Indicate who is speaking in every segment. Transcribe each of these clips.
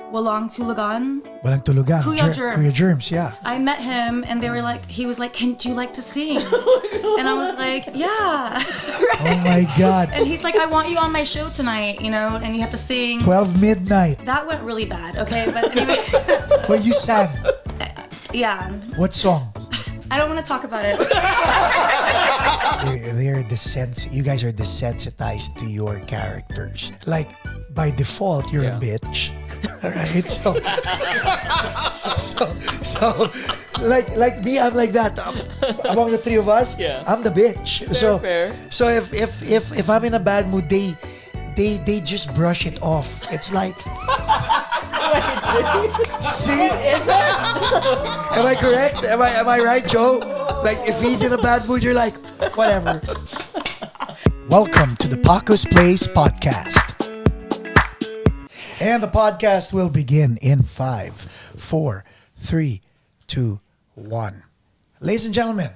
Speaker 1: Walang Tulugan.
Speaker 2: Walang Tulugan.
Speaker 1: Kuya Germs.
Speaker 2: Kuya Germs, yeah.
Speaker 1: I met him and they were like, he was like, "Can you like to sing?" And I was like, "Yeah." Right?
Speaker 2: Oh my God.
Speaker 1: And he's like, "I want you on my show tonight, you know, and you have to sing."
Speaker 2: 12 midnight.
Speaker 1: That went really bad, okay? But anyway.
Speaker 2: Well, you sang.
Speaker 1: Yeah.
Speaker 2: What song?
Speaker 1: I don't want to talk about it.
Speaker 2: They're you guys are desensitized to your characters. Like, by default, you're a bitch. Right? So, like me, I'm like that. Among the three of us, I'm the bitch.
Speaker 3: Fair.
Speaker 2: So if I'm in a bad mood, they just brush it off. It's like, see, am I correct? Am I right, Joe? Like, if he's in a bad mood, you're like, whatever. Welcome to the Paco's Place podcast. And the podcast will begin in 5, 4, 3, 2, 1. Ladies and gentlemen,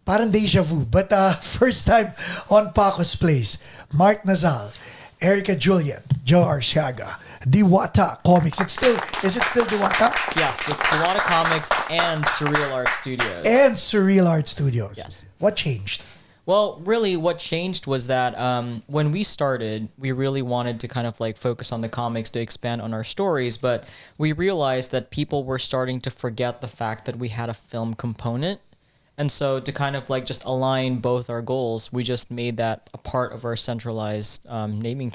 Speaker 2: parang deja vu, but first time on Paco's Place, Mark Nazal, Erica Juliet, Joe Arciaga, Diwata Komiks. Is it still Diwata?
Speaker 3: Yes, it's Diwata Komiks and Surreal Art Studios.
Speaker 2: And Surreal Art Studios.
Speaker 3: Yes.
Speaker 2: What changed?
Speaker 3: Well, really what changed was that when we started, we really wanted to kind of like focus on the comics to expand on our stories, but we realized that people were starting to forget the fact that we had a film component. And so to kind of like just align both our goals, we just made that a part of our centralized naming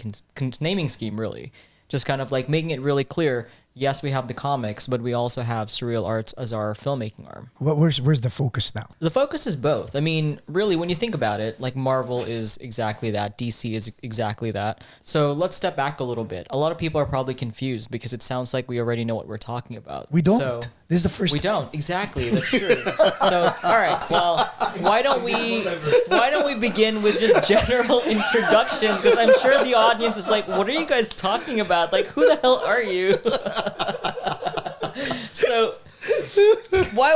Speaker 3: scheme, really. Just kind of like making it really clear, yes, we have the comics, but we also have Surreal Arts as our filmmaking arm.
Speaker 2: Where's the focus now?
Speaker 3: The focus is both. I mean, really, when you think about it, like Marvel is exactly that. DC is exactly that. So let's step back a little bit. A lot of people are probably confused because it sounds like we already know what we're talking about.
Speaker 2: We don't.
Speaker 3: So,
Speaker 2: this is the first.
Speaker 3: We don't. Exactly. That's true. So, all right. Well, why don't we begin with just general introductions? Because I'm sure the audience is like, what are you guys talking about? Like, who the hell are you? So, why?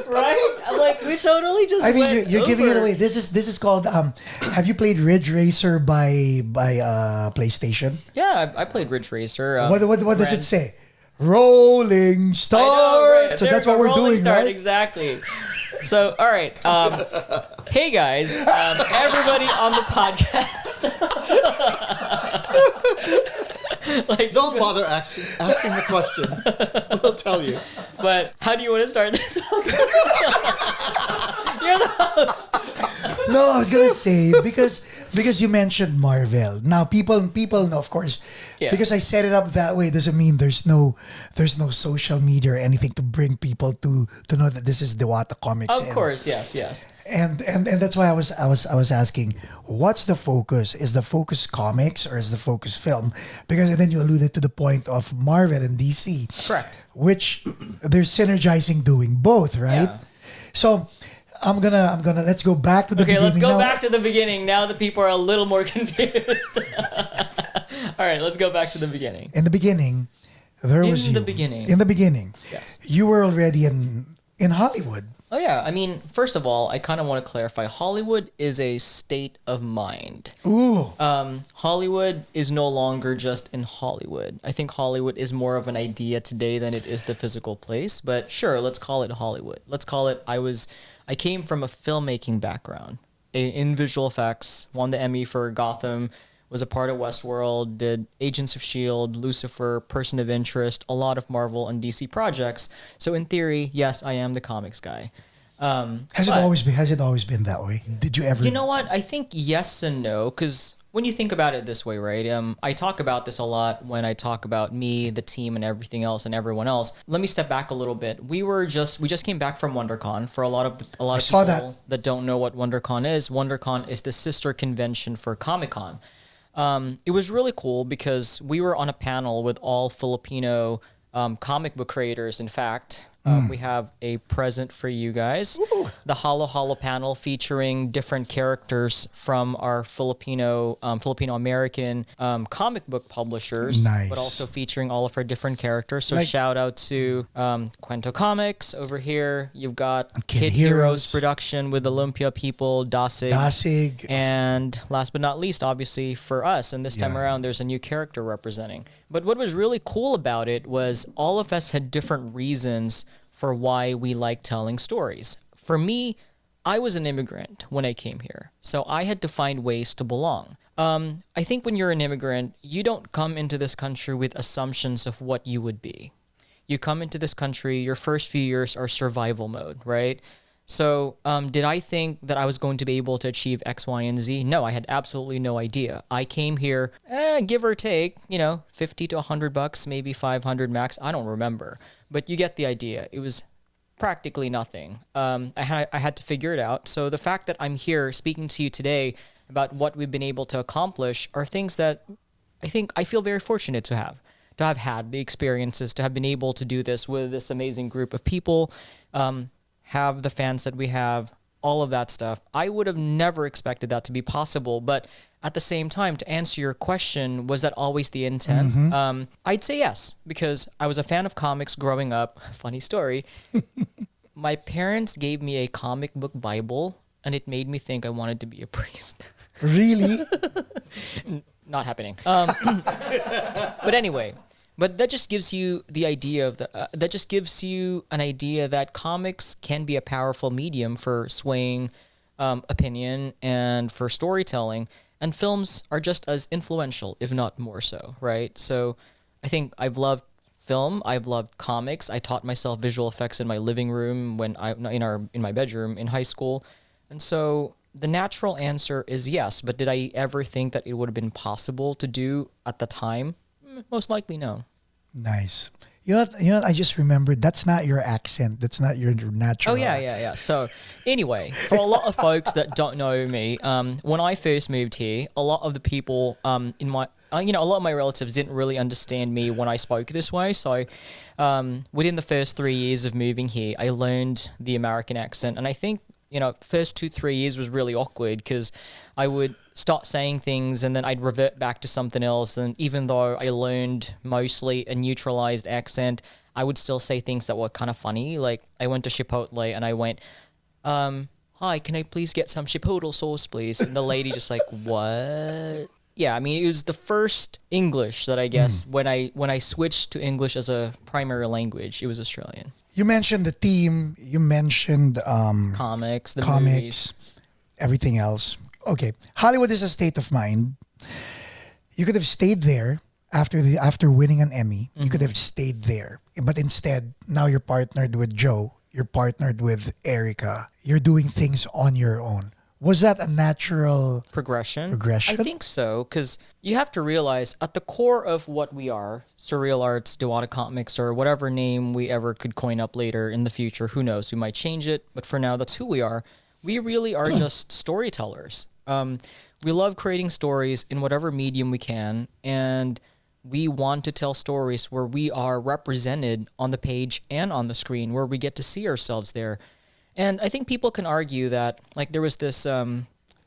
Speaker 3: Right? Like, we totally just.
Speaker 2: I mean, you're
Speaker 3: over.
Speaker 2: giving it away. This is called. Have you played Ridge Racer by PlayStation?
Speaker 3: Yeah, I played Ridge Racer.
Speaker 2: What does it say? Rolling Start.
Speaker 3: I know, right?
Speaker 2: So that's what we're doing,
Speaker 3: Start,
Speaker 2: right?
Speaker 3: Exactly. So, all right. Hey guys, everybody on the podcast.
Speaker 4: Like, don't bother asking the question. We'll tell you.
Speaker 3: But how do you want to start this? You're the host.
Speaker 2: No, I was gonna say because you mentioned Marvel. Now people know, of course, because I set it up that way doesn't mean there's no social media or anything to bring people to know that this is Diwata Komiks.
Speaker 3: Of course, yes.
Speaker 2: And that's why I was asking, what's the focus? Is the focus comics or is the focus film? Because then you alluded to the point of Marvel and DC.
Speaker 3: Correct.
Speaker 2: Which they're synergizing doing both, right?
Speaker 3: Yeah.
Speaker 2: So I'm gonna let's go back to the beginning.
Speaker 3: Okay, let's go
Speaker 2: now.
Speaker 3: back to the beginning. Now that people are a little more confused. All right, let's go back to the beginning.
Speaker 2: In the beginning,
Speaker 3: In the beginning,
Speaker 2: yes, you were already in Hollywood.
Speaker 3: Oh yeah, I mean, first of all, I kind of want to clarify. Hollywood is a state of mind.
Speaker 2: Ooh.
Speaker 3: Hollywood is no longer just in Hollywood. I think Hollywood is more of an idea today than it is the physical place. But sure, let's call it Hollywood. Let's call it. I came from a filmmaking background in visual effects. Won the Emmy for Gotham. Was a part of Westworld, did Agents of S.H.I.E.L.D., Lucifer, Person of Interest, a lot of Marvel and DC projects. So in theory, yes, I am the comics guy.
Speaker 2: Has it always been that way? Did you ever?
Speaker 3: You know what? I think yes and no, because when you think about it this way, right? I talk about this a lot when I talk about me, the team, and everything else, and everyone else. Let me step back a little bit. We just came back from WonderCon. For a lot of people that don't know what WonderCon is the sister convention for Comic-Con. It was really cool because we were on a panel with all Filipino comic book creators, in fact. we have a present for you guys. The Halo Halo panel featuring different characters from our Filipino American comic book publishers,
Speaker 2: Nice.
Speaker 3: but also featuring all of our different characters. So
Speaker 2: Like-
Speaker 3: shout out to Cuento Comics over here. You've got
Speaker 2: Kid
Speaker 3: Kid Heroes
Speaker 2: Heroes.
Speaker 3: production with Olympia people, Dasig.
Speaker 2: Dasig.
Speaker 3: And last but not least, obviously for us, and this time
Speaker 2: Yeah.
Speaker 3: around, there's a new character representing. But what was really cool about it was all of us had different reasons for why we like telling stories. For me, I was an immigrant when I came here, so I had to find ways to belong. I think when you're an immigrant, you don't come into this country with assumptions of what you would be. You come into this country, your first few years are survival mode, right? So, did I think that I was going to be able to achieve X, Y, and Z? No, I had absolutely no idea. I came here, give or take, $50 to $100, maybe 500 max. I don't remember, but you get the idea. It was practically nothing. I had to figure it out. So the fact that I'm here speaking to you today about what we've been able to accomplish are things that I feel very fortunate to have had the experiences, to have been able to do this with this amazing group of people. Have the fans that we have, all of that stuff. I would have never expected that to be possible, but at the same time, to answer your question, was that always the intent? I'd say yes, because I was a fan of comics growing up. Funny story. My parents gave me a comic book Bible, and it made me think I wanted to be a priest.
Speaker 2: Really?
Speaker 3: Not happening. But anyway, but that just gives you the idea of that just gives you an idea that comics can be a powerful medium for swaying opinion and for storytelling, and films are just as influential, if not more so, right? So I think I've loved film, I've loved comics. I taught myself visual effects in my living room in my bedroom in high school, and so the natural answer is yes. But did I ever think that it would have been possible to do at the time? Most likely, no.
Speaker 2: Nice. You know what? I just remembered, that's not your accent. That's not your natural.
Speaker 3: Oh, yeah. So, anyway, for a lot of folks that don't know me, when I first moved here, a lot of the people a lot of my relatives didn't really understand me when I spoke this way. So, within the first 3 years of moving here, I learned the American accent. And I think, first 2-3 years was really awkward because I would start saying things and then I'd revert back to something else. And even though I learned mostly a neutralized accent, I would still say things that were kind of funny. Like I went to Chipotle and I went, hi, can I please get some Chipotle sauce, please? And the lady just like, what? Yeah, I mean, it was the first English that I guess when I switched to English as a primary language, it was Australian.
Speaker 2: You mentioned the team. You mentioned
Speaker 3: Comics, the
Speaker 2: comics,
Speaker 3: movies.
Speaker 2: everything else. Okay, Hollywood is a state of mind. You could have stayed there after winning an Emmy. You could have stayed there, but instead, now you're partnered with Joe. You're partnered with Erica. You're doing things on your own. Was that a natural
Speaker 3: Progression?
Speaker 2: progression?
Speaker 3: I think so, because you have to realize at the core of what we are, Surreal Arts, Diwata Komiks, or whatever name we ever could coin up later in the future, who knows, we might change it, but for now, that's who we are. We really are just storytellers. We love creating stories in whatever medium we can, and we want to tell stories where we are represented on the page and on the screen, where we get to see ourselves there. And I think people can argue that, like there was this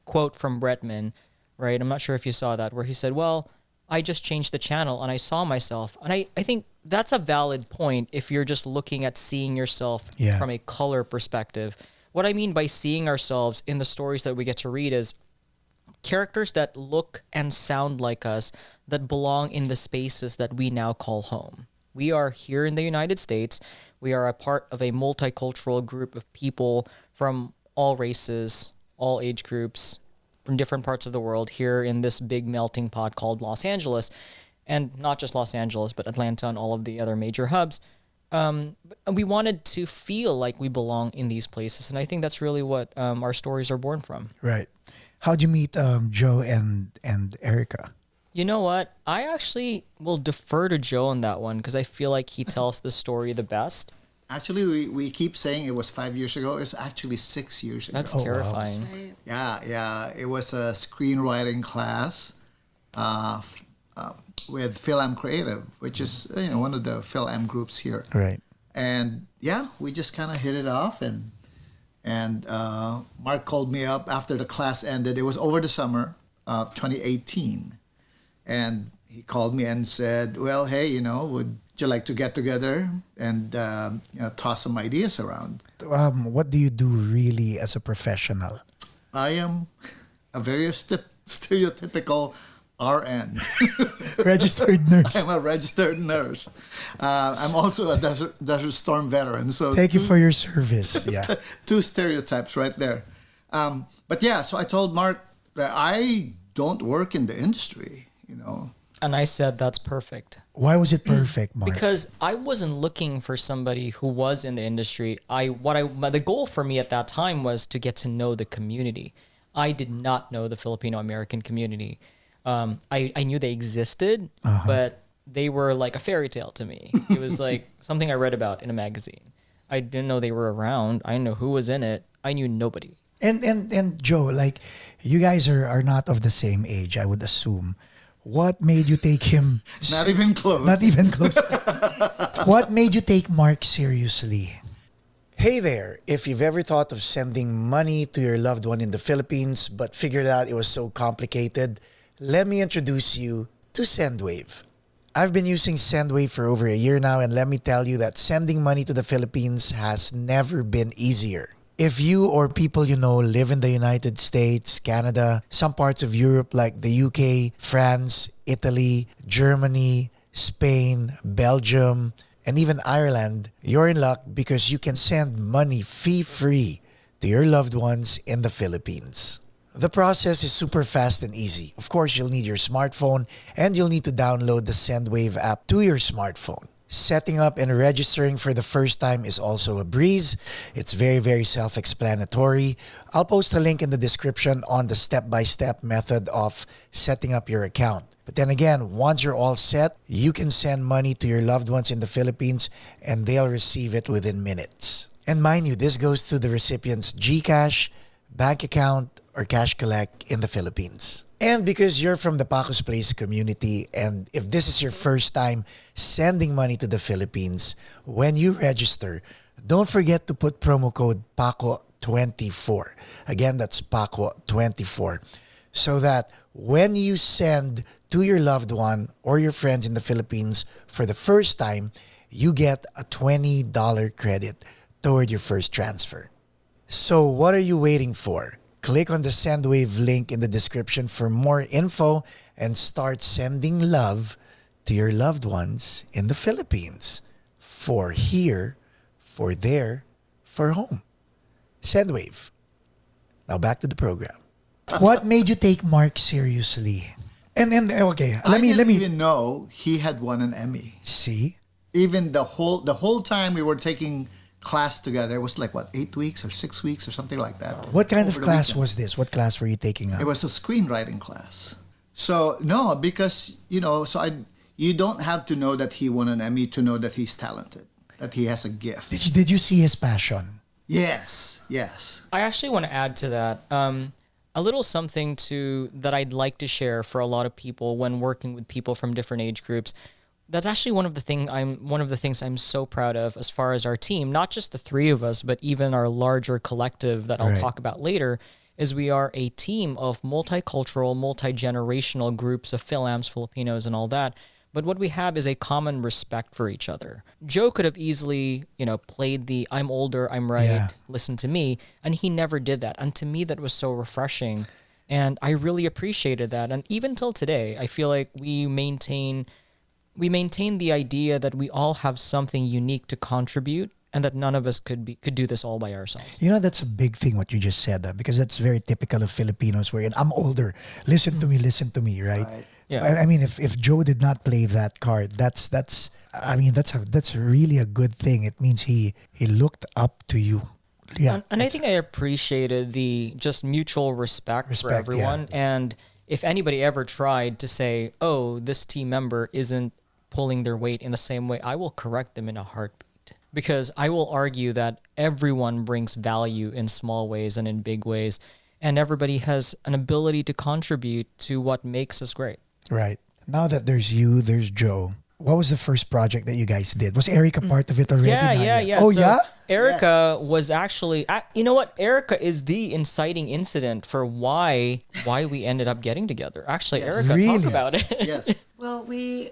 Speaker 3: quote from Bretman, right? I'm not sure if you saw that, where he said, well, I just changed the channel and I saw myself. And I think that's a valid point if you're just looking at seeing yourself from a color perspective. What I mean by seeing ourselves in the stories that we get to read is characters that look and sound like us, that belong in the spaces that we now call home. We are here in the United States. We are a part of a multicultural group of people from all races, all age groups, from different parts of the world here in this big melting pot called Los Angeles. And not just Los Angeles, but Atlanta and all of the other major hubs. But we wanted to feel like we belong in these places. And I think that's really what our stories are born from.
Speaker 2: Right. How'd you meet Joe and Erica?
Speaker 3: You know what? I actually will defer to Joe on that one because I feel like he tells the story the best.
Speaker 4: Actually, we keep saying it was 5 years ago. It's actually 6 years ago.
Speaker 3: That's
Speaker 2: wow.
Speaker 3: terrifying.
Speaker 4: Yeah. It was a screenwriting class with Phil-Am Creative, which is one of the Phil-Am groups here.
Speaker 2: Right.
Speaker 4: And yeah, we just kind of hit it off. And Mark called me up after the class ended. It was over the summer of 2018. And he called me and said, well, hey, would you like to get together and toss some ideas around?
Speaker 2: What do you do really as a professional?
Speaker 4: I am a very stereotypical RN.
Speaker 2: Registered nurse.
Speaker 4: I'm a registered nurse. I'm also a Desert Storm veteran. So
Speaker 2: Thank you for your service. Yeah.
Speaker 4: two stereotypes right there. But yeah, so I told Mark that I don't work in the industry,
Speaker 3: And I said, that's perfect.
Speaker 2: Why was it perfect, Mark?
Speaker 3: Because I wasn't looking for somebody who was in the industry. The goal for me at that time was to get to know the community. I did not know the Filipino American community. I knew they existed, but they were like a fairy tale to me. It was like something I read about in a magazine. I didn't know they were around. I didn't know who was in it. I knew nobody.
Speaker 2: And Joe, like, you guys are not of the same age, I would assume. What made you take him?
Speaker 4: Not even close.
Speaker 2: Not even close. What made you take Mark seriously? Hey there, if you've ever thought of sending money to your loved one in the Philippines but figured out it was so complicated, let me introduce you to SendWave. I've been using SendWave for over a year now, and let me tell you that sending money to the Philippines has never been easier. If you or people you know live in the United States, Canada, some parts of Europe like the UK, France, Italy, Germany, Spain, Belgium, and even Ireland, you're in luck because you can send money fee-free to your loved ones in the Philippines. The process is super fast and easy. Of course, you'll need your smartphone and you'll need to download the SendWave app to your smartphone. Setting up and registering for the first time is also a breeze. It's very, very self-explanatory. I'll post a link in the description on the step-by-step method of setting up your account. But then again, once you're all set, you can send money to your loved ones in the Philippines and they'll receive it within minutes. And mind you, this goes to the recipient's GCash, bank account, or cash collect in the Philippines. And because you're from the Paco's Place community, and if this is your first time sending money to the Philippines, when you register, don't forget to put promo code PACO24. Again, that's PACO24. So that when you send to your loved one or your friends in the Philippines for the first time, you get a $20 credit toward your first transfer. So what are you waiting for? Click on the SendWave link in the description for more info and start sending love to your loved ones in the Philippines. For here, for there, for home. SendWave. Now back to the program. What made you take Mark seriously? And okay,
Speaker 4: I
Speaker 2: let me
Speaker 4: even know he had won an Emmy.
Speaker 2: see.
Speaker 4: Even the whole time we were taking class together, it was like 8 weeks or 6 weeks or something like that.
Speaker 2: What kind of
Speaker 4: Over the
Speaker 2: class
Speaker 4: weekend.
Speaker 2: was this? What class were you taking up?
Speaker 4: It was a screenwriting class. So no, because you don't have to know that he won an Emmy to know that he's talented, that he has a gift.
Speaker 2: Did you see his passion?
Speaker 4: Yes.
Speaker 3: I actually want to add to that a little something that I'd like to share for a lot of people when working with people from different age groups. That's actually one of the things I'm so proud of as far as our team, not just the three of us, but even our larger collective that I'll talk about later, is we are a team of multicultural, multi-generational groups of Philams, Filipinos, and all that. But what we have is a common respect for each other. Joe could have easily, played the I'm older, I'm right, listen to me, and he never did that. And to me, that was so refreshing. And I really appreciated that. And even till today, I feel like we maintain the idea that we all have something unique to contribute and that none of us could do this all by ourselves.
Speaker 2: That's a big thing what you just said, because that's very typical of Filipinos where I'm older, listen to me, right?
Speaker 3: Yeah.
Speaker 2: I mean, if Joe did not play that card, that's really a good thing. It means he looked up to you. Yeah.
Speaker 3: And I think I appreciated the just mutual respect for everyone.
Speaker 2: Yeah.
Speaker 3: And if anybody ever tried to say, oh, this team member isn't pulling their weight in the same way, I will correct them in a heartbeat. Because I will argue that everyone brings value in small ways and in big ways. And everybody has an ability to contribute to what makes us great.
Speaker 2: Right. Now that there's you, there's Joe. what was the first project that you guys did? Was Erica part of it already? Not yet?
Speaker 3: Yeah.
Speaker 2: Oh,
Speaker 3: So
Speaker 2: yeah?
Speaker 3: Erica was actually, you know what? Erica is the inciting incident for why we ended up getting together. Actually, Erica,
Speaker 2: Really?
Speaker 3: talk about it.
Speaker 4: Yes.
Speaker 1: Well, we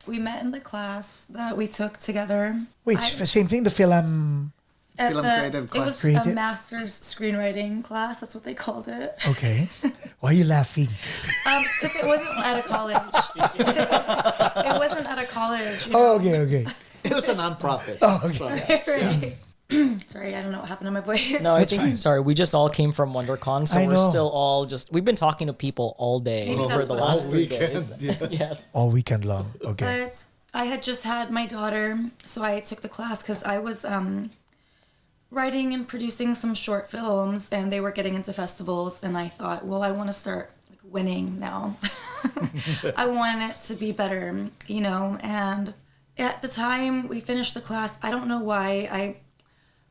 Speaker 1: met in the class that we took together.
Speaker 2: Wait, same thing, the film.
Speaker 1: At
Speaker 4: Film creative
Speaker 1: It
Speaker 4: class.
Speaker 1: was
Speaker 2: Creative?
Speaker 1: a master's screenwriting class. That's what they called it.
Speaker 2: Okay. Why are you laughing?
Speaker 1: Because it wasn't at a college. It wasn't at a college. You
Speaker 2: Oh,
Speaker 1: know?
Speaker 2: okay.
Speaker 4: It was a non-profit.
Speaker 2: Oh, okay.
Speaker 4: Sorry.
Speaker 1: Sorry, I don't know what happened to my voice.
Speaker 3: No, I think, sorry, we just all came from WonderCon, so
Speaker 2: I
Speaker 3: we're
Speaker 2: know.
Speaker 3: still all we've been talking to people all day
Speaker 1: Maybe
Speaker 3: over
Speaker 1: that's
Speaker 3: the
Speaker 1: what-
Speaker 3: last
Speaker 4: All
Speaker 3: 3
Speaker 4: weekend,
Speaker 3: days.
Speaker 4: yes.
Speaker 3: Yes.
Speaker 2: All weekend long. Okay.
Speaker 1: But I had just had my daughter, so I took the class because I was writing and producing some short films, and they were getting into festivals. And I thought, well, I want to start like winning now. I want it to be better, you know. And at the time we finished the class, I don't know why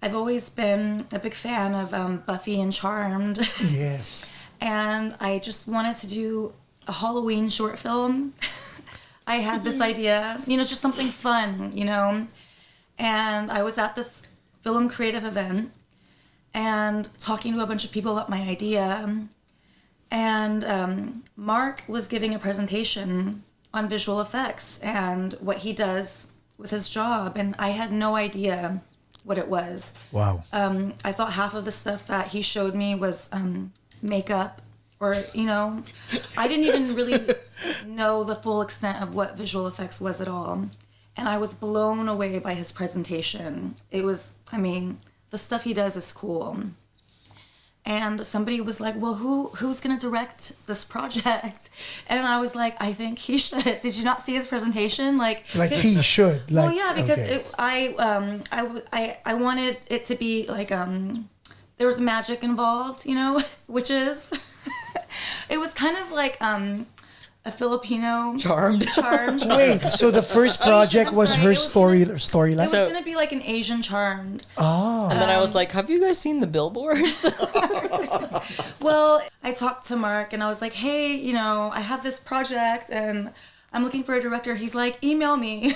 Speaker 1: I've always been a big fan of Buffy and Charmed.
Speaker 2: Yes.
Speaker 1: And I just wanted to do a Halloween short film. I had this idea, you know, just something fun, you know. And I was at this film creative event and talking to a bunch of people about my idea. And Mark was giving a presentation on visual effects and what he does with his job. And I had no idea what it was.
Speaker 2: Wow.
Speaker 1: I thought half of the stuff that he showed me was makeup, or, you know, I didn't even really know the full extent of what visual effects was at all. And I was blown away by his presentation. It was, I mean, the stuff he does is cool. And somebody was like, well, who's going to direct this project? And I was like, I think he should. Did you not see his presentation? Like
Speaker 2: he should. Like,
Speaker 1: well, yeah, because
Speaker 2: okay.
Speaker 1: I wanted it to be like there was magic involved, you know, witches. It was kind of like a Filipino
Speaker 3: Charmed.
Speaker 2: Wait, so the first project was
Speaker 1: sorry,
Speaker 2: her
Speaker 1: it was
Speaker 2: storyline?
Speaker 1: It was gonna be like an Asian Charmed.
Speaker 2: Oh.
Speaker 3: And then I was like, have you guys seen the billboards?
Speaker 1: Well, I talked to Mark and I was like, hey, you know, I have this project and I'm looking for a director. He's like, email me.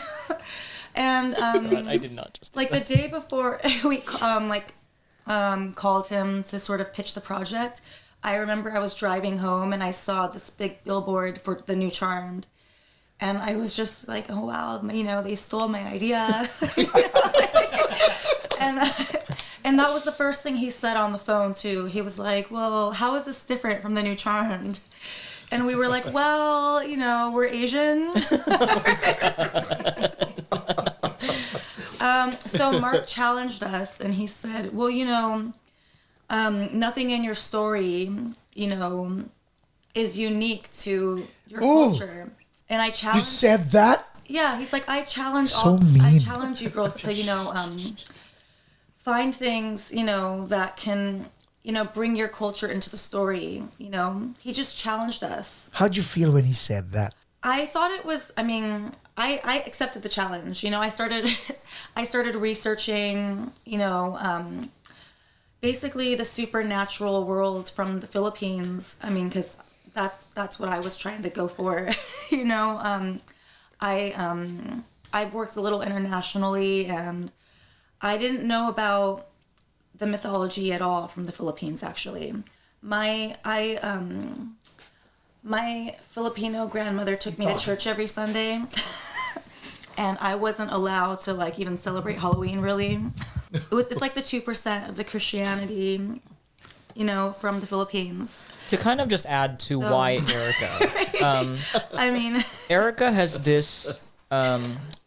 Speaker 1: And
Speaker 3: I did not just.
Speaker 1: like the day before we called him to sort of pitch the project, I remember I was driving home and I saw this big billboard for the new Charmed. And I was just like, oh, wow, you know, they stole my idea. And that was the first thing he said on the phone, too. He was like, well, how is this different from the new Charmed? And we were like, well, you know, we're Asian. So Mark challenged us and he said, well, you know, nothing in your story, you know, is unique to your culture. And I challenged.
Speaker 2: You said that?
Speaker 1: Yeah, he's like, I challenge
Speaker 2: So
Speaker 1: I
Speaker 2: mean.
Speaker 1: challenge you girls to, you know, find things, you know, that can, you know, bring your culture into the story. You know, he just challenged us.
Speaker 2: How'd you feel when he said that?
Speaker 1: I thought it was, I mean, I accepted the challenge. You know, I started researching, you know, basically the supernatural world from the Philippines. I mean, because that's what I was trying to go for. You know, I've worked a little internationally, and I didn't know about the mythology at all from the Philippines. Actually, my Filipino grandmother took me to church every Sunday, and I wasn't allowed to like even celebrate Halloween. Really, it's like the 2% of the Christianity, you know, from the Philippines.
Speaker 3: To kind of just add to why Erica.
Speaker 1: I mean,
Speaker 3: Erica has this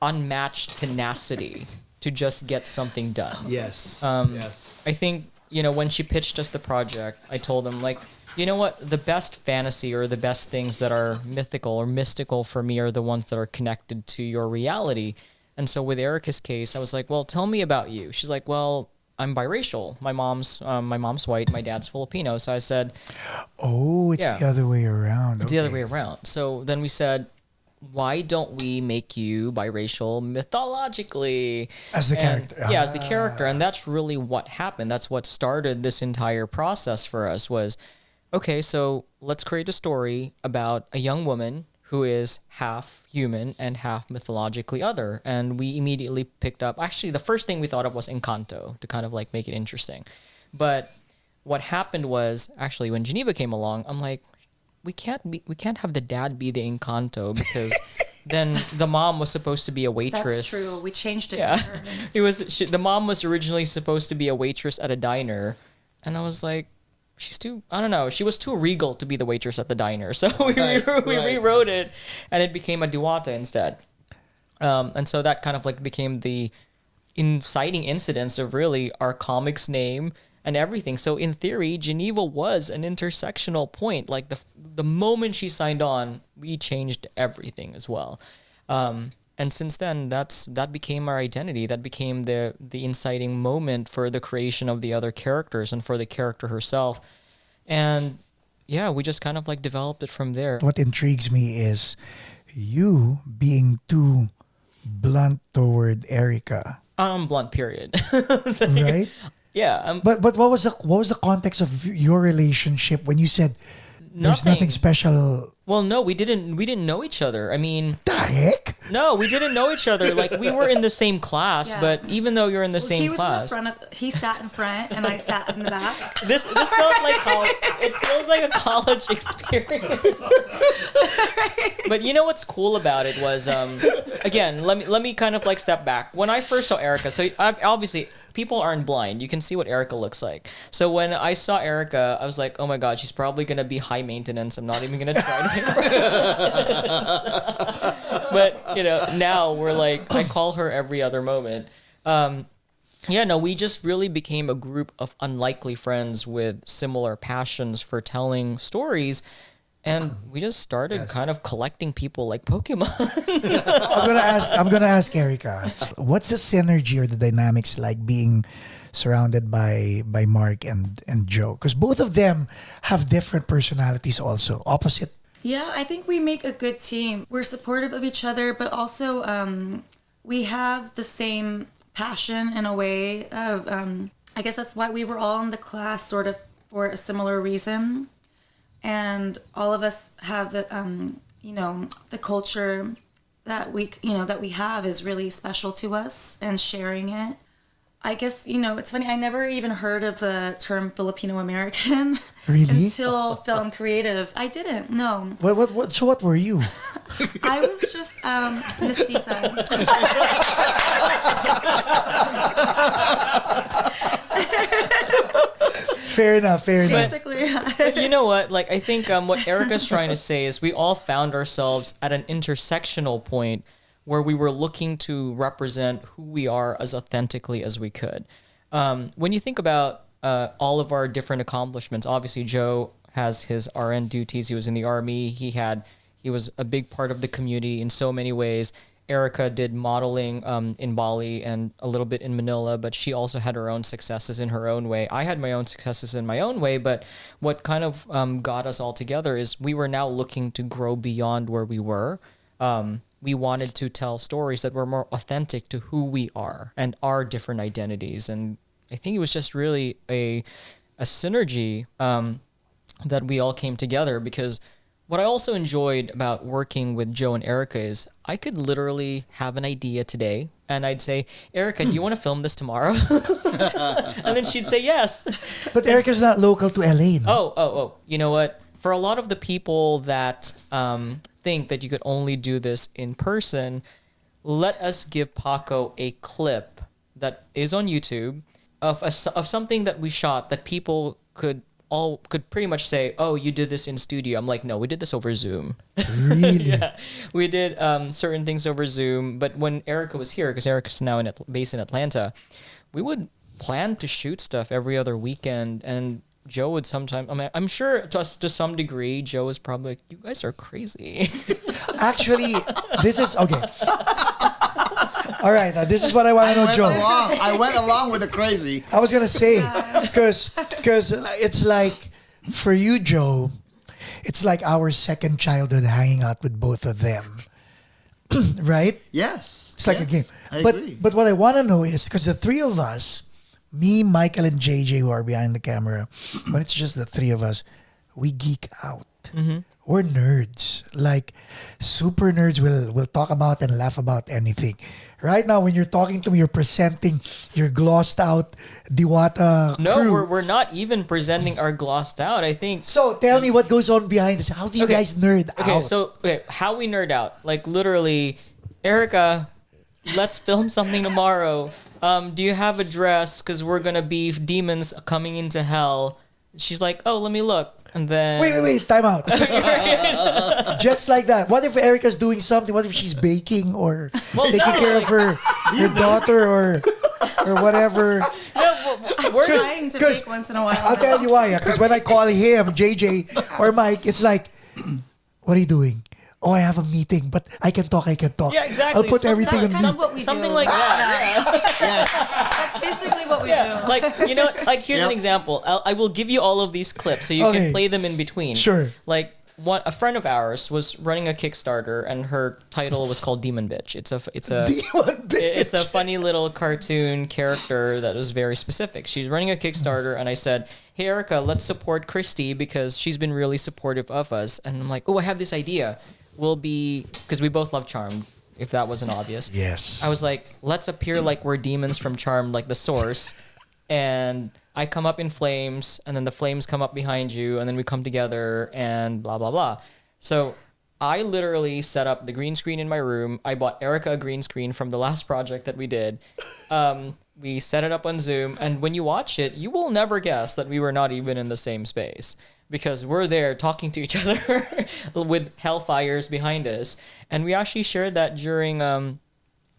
Speaker 3: unmatched tenacity to just get something done.
Speaker 4: Yes. Yes.
Speaker 3: I think, you know, when she pitched us the project, I told them, like, you know what? The best fantasy or the best things that are mythical or mystical for me are the ones that are connected to your reality. And so with Erica's case, I was like, well, tell me about you. She's like, well, I'm biracial. My mom's white, my dad's Filipino. So I said,
Speaker 2: Oh, it's
Speaker 3: Yeah.
Speaker 2: the other way around.
Speaker 3: it's the other way around. So then we said, why don't we make you biracial mythologically?
Speaker 2: As the
Speaker 3: And-
Speaker 2: character.
Speaker 3: Yeah, as the character. And that's really what happened. That's what started this entire process for us was, okay, so let's create a story about a young woman who is half human and half mythologically other. And we immediately picked up, actually, the first thing we thought of was Encanto to kind of like make it interesting. But what happened was, actually, when Geneva came along, I'm like, we can't have the dad be the Encanto because then the mom was supposed to be a waitress.
Speaker 1: That's true. We changed it.
Speaker 3: Yeah, the mom was originally supposed to be a waitress at a diner, and I was like, I don't know, she was too regal to be the waitress at the diner, so we rewrote it, and it became a Diwata instead. And so that kind of like became the inciting incidents of really our comics name and everything. So in theory, Geneva was an intersectional point. Like the moment she signed on, we changed everything as well. And since then, that became our identity. That became the inciting moment for the creation of the other characters and for the character herself. And yeah, we just kind of like developed it from there.
Speaker 2: What intrigues me is you being too blunt toward Erica.
Speaker 3: Blunt, period.
Speaker 2: Right?
Speaker 3: Yeah.
Speaker 2: But what was the context of your relationship when you said there's nothing special?
Speaker 3: Well, no, we didn't know each other. I mean,
Speaker 2: the heck?
Speaker 3: No, we didn't know each other. Like, we were in the same class,
Speaker 1: Yeah.
Speaker 3: but even though you're in the same class,
Speaker 1: He sat in front, and I sat in the back.
Speaker 3: this felt like college. It feels like a college experience. But you know what's cool about it was, again, let me kind of like step back. When I first saw Erica, so obviously people aren't blind. You can see what Erica looks like. So when I saw Erica, I was like, oh my God, she's probably going to be high maintenance. I'm not even going to try to make her. But, now we're like, I call her every other moment. We just really became a group of unlikely friends with similar passions for telling stories. And we just started kind of collecting people like Pokemon.
Speaker 2: I'm gonna ask Erica, what's the synergy or the dynamics like being surrounded by Mark and Joe? Because both of them have different personalities, also opposite.
Speaker 1: Yeah, I think we make a good team. We're supportive of each other, but also we have the same passion in a way of. I guess that's why we were all in the class, sort of for a similar reason. And all of us have the culture that we have is really special to us, and sharing it. I guess, it's funny, I never even heard of the term Filipino American.
Speaker 2: Really?
Speaker 1: Until film creative. I didn't, no.
Speaker 2: So what were you?
Speaker 1: I was just mestiza.
Speaker 2: Fair enough.
Speaker 1: Basically.
Speaker 3: But you know what? Like, I think what Erica's trying to say is we all found ourselves at an intersectional point where we were looking to represent who we are as authentically as we could. When you think about all of our different accomplishments, obviously Joe has his RN duties. He was in the Army. He was a big part of the community in so many ways. Erica did modeling in Bali and a little bit in Manila, but she also had her own successes in her own way. I had my own successes in my own way, but what kind of got us all together is we were now looking to grow beyond where we were. We wanted to tell stories that were more authentic to who we are and our different identities. And I think it was just really a synergy that we all came together, because what I also enjoyed about working with Joe and Erica is I could literally have an idea today and I'd say, Erica, do you want to film this tomorrow? And then she'd say yes.
Speaker 2: But Erica's not local to LA, no?
Speaker 3: Oh. You know what? For a lot of the people that think that you could only do this in person, let us give Paco a clip that is on YouTube of something that we shot that people could pretty much say, oh, you did this in studio. I'm like, no, we did this over Zoom.
Speaker 2: Really?
Speaker 3: Yeah, we did certain things over Zoom. But when Erica was here, because Erica's now based in Atlanta, we would plan to shoot stuff every other weekend. And Joe would sometimes, I'm sure to some degree, Joe was probably like, you guys are crazy.
Speaker 2: Actually, this is, okay. All right, now this is what I want to know, Joe.
Speaker 4: I went along with the crazy.
Speaker 2: I was going to say, because it's like, for you, Joe, it's like our second childhood hanging out with both of them. Right?
Speaker 4: Yes.
Speaker 2: It's like a game.
Speaker 4: I agree.
Speaker 2: But what I want to know is, because the three of us, me, Michael, and JJ, who are behind the camera, when it's just the three of us, we geek out.
Speaker 3: Mm-hmm.
Speaker 2: we're nerds. Like super nerds will talk about and laugh about anything. Right now, when you're talking to me, you're presenting your glossed out Diwata
Speaker 3: No,
Speaker 2: crew.
Speaker 3: we're not even presenting our glossed out. I think.
Speaker 2: So tell me what goes on behind this. How do you guys nerd out?
Speaker 3: How we nerd out? Like literally, Erica, let's film something tomorrow. Do you have a dress? Because we're gonna be demons coming into hell. She's like, oh, let me look. And then
Speaker 2: Wait, time out. Just like that. What if Erica's doing something? What if she's baking or taking care of her daughter or whatever?
Speaker 1: We're trying to bake once in a while.
Speaker 2: I'll tell you why. Because when I call him, JJ or Mike, it's like, what are you doing? Oh, I have a meeting, but I can talk.
Speaker 3: Yeah, exactly.
Speaker 2: I'll put everything
Speaker 1: That's
Speaker 2: on
Speaker 1: kind
Speaker 2: mute.
Speaker 1: of what we
Speaker 3: something
Speaker 1: do.
Speaker 3: like that.
Speaker 1: That's basically what we do.
Speaker 3: Like, you know, like here's an example. I will give you all of these clips so you
Speaker 2: Okay.
Speaker 3: can play them in between.
Speaker 2: Sure.
Speaker 3: Like a friend of ours was running a Kickstarter and her title was called Demon Bitch. It's a
Speaker 2: Demon bitch.
Speaker 3: it's a funny little cartoon character that was very specific. She's running a Kickstarter and I said, "Hey Erica, let's support Christy because she's been really supportive of us." And I'm like, "Oh, I have this idea. We'll be because we both love Charmed, if that wasn't obvious."
Speaker 2: Yes.
Speaker 3: I was like, let's appear like we're demons from Charmed, like the source. And I come up in flames, and then the flames come up behind you, and then we come together, and blah, blah, blah. So I literally set up the green screen in my room. I bought Erica a green screen from the last project that we did. We set it up on Zoom, and when you watch it, you will never guess that we were not even in the same space. Because we're there talking to each other with hellfires behind us. And we actually shared that during the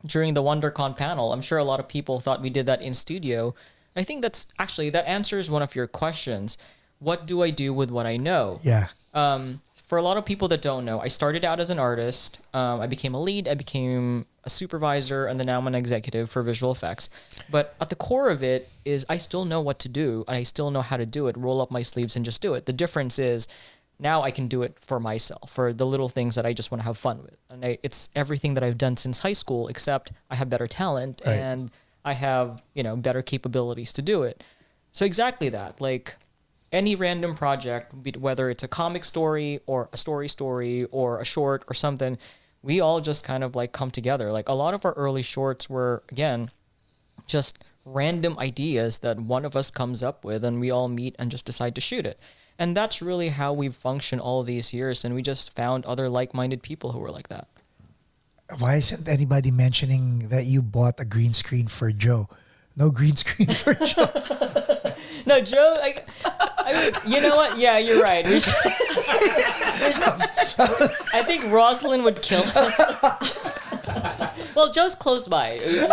Speaker 3: WonderCon panel. I'm sure a lot of people thought we did that in studio. I think that answers one of your questions. What do I do with what I know?
Speaker 2: Yeah.
Speaker 3: For a lot of people that don't know, I started out as an artist. I became a lead. I became a supervisor, and then now I'm an executive for visual effects. But at the core of it is I still know what to do, and I still know how to do it, roll up my sleeves and just do it. The difference is now I can do it for myself, for the little things that I just want to have fun with. And it's everything that I've done since high school, except I have better talent and I have, better capabilities to do it. So exactly that. Like any random project, whether it's a comic story or a story or a short or something, we all just kind of like come together. Like a lot of our early shorts were, again, just random ideas that one of us comes up with and we all meet and just decide to shoot it. And that's really how we've functioned all these years. And we just found other like-minded people who were like that.
Speaker 2: Why isn't anybody mentioning that you bought a green screen for Joe? No green screen for Joe.
Speaker 3: No, Joe, I mean, you know what? Yeah, you're right. I think Rosalind would kill us. Well, Joe's close by.
Speaker 2: You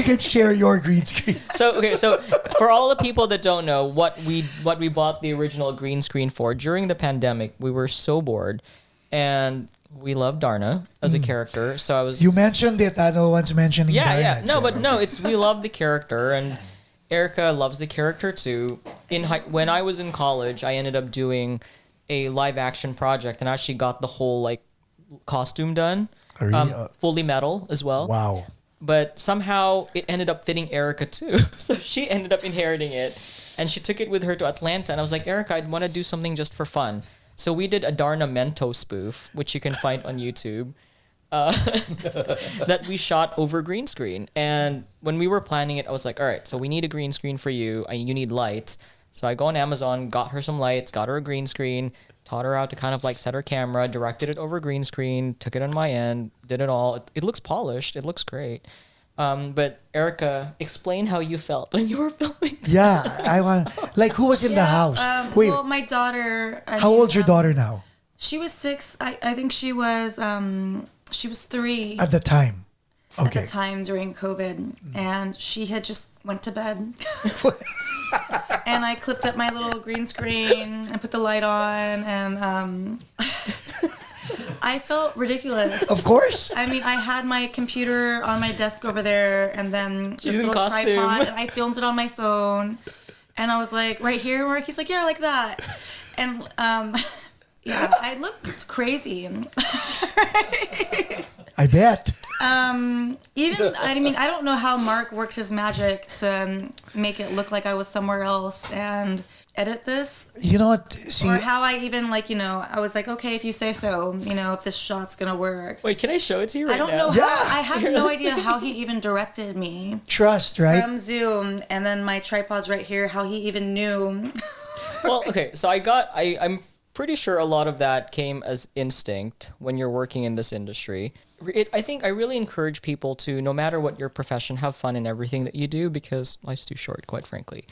Speaker 2: can share your green screen.
Speaker 3: So for all the people that don't know what we bought the original green screen for, during the pandemic, we were so bored, and we loved Darna as a character. So I was.
Speaker 2: You mentioned it. No one's mentioning
Speaker 3: Yeah,
Speaker 2: Darna,
Speaker 3: yeah. No,
Speaker 2: so-
Speaker 3: but no, we love the character, and Erica loves the character too. When I was in college, I ended up doing a live action project and actually got the whole like costume done.
Speaker 2: Really?
Speaker 3: Fully metal as well.
Speaker 2: Wow.
Speaker 3: But somehow it ended up fitting Erica too. So she ended up inheriting it, and she took it with her to Atlanta. And I was like, Erica, I'd want to do something just for fun. So we did a Darna Mento spoof, which you can find on YouTube, that we shot over green screen. And when we were planning it, I was like, all right, so we need a green screen for you. You need lights. So I go on Amazon, got her some lights, got her a green screen, taught her how to kind of like set her camera, directed it over green screen, took it on my end, did it all. It looks polished. It looks great. But Erica, explain how you felt when you were filming.
Speaker 2: Yeah, I want. Like, who was in the house? Wait,
Speaker 1: Well, my daughter.
Speaker 2: how old's your daughter now?
Speaker 1: She was 6. I think she was 3
Speaker 2: At the time.
Speaker 1: at
Speaker 2: Okay.
Speaker 1: the time during COVID, and she had just went to bed. And I clipped up my little green screen and put the light on, and I felt ridiculous.
Speaker 2: Of course.
Speaker 1: I mean, I had my computer on my desk over there, and then this
Speaker 3: She's in
Speaker 1: little
Speaker 3: costume.
Speaker 1: tripod, and I filmed it on my phone. And I was like, right here, Mark? He's like, yeah, like that. And yeah, I looked crazy.
Speaker 2: I bet.
Speaker 1: I don't know how Mark worked his magic to make it look like I was somewhere else. And edit this,
Speaker 2: You know what? See,
Speaker 1: or how I even like, I was like, okay, if you say so, if this shot's gonna work.
Speaker 3: Wait, can I show it to you right
Speaker 1: I don't
Speaker 3: now?
Speaker 1: know how, I have no idea how he even directed me
Speaker 2: trust, right?
Speaker 1: from Zoom, and then my tripod's right here, how he even knew.
Speaker 3: Well, okay, so I'm pretty sure a lot of that came as instinct when you're working in this industry. I think I really encourage people to, no matter what your profession, have fun in everything that you do, because life's too short, quite frankly.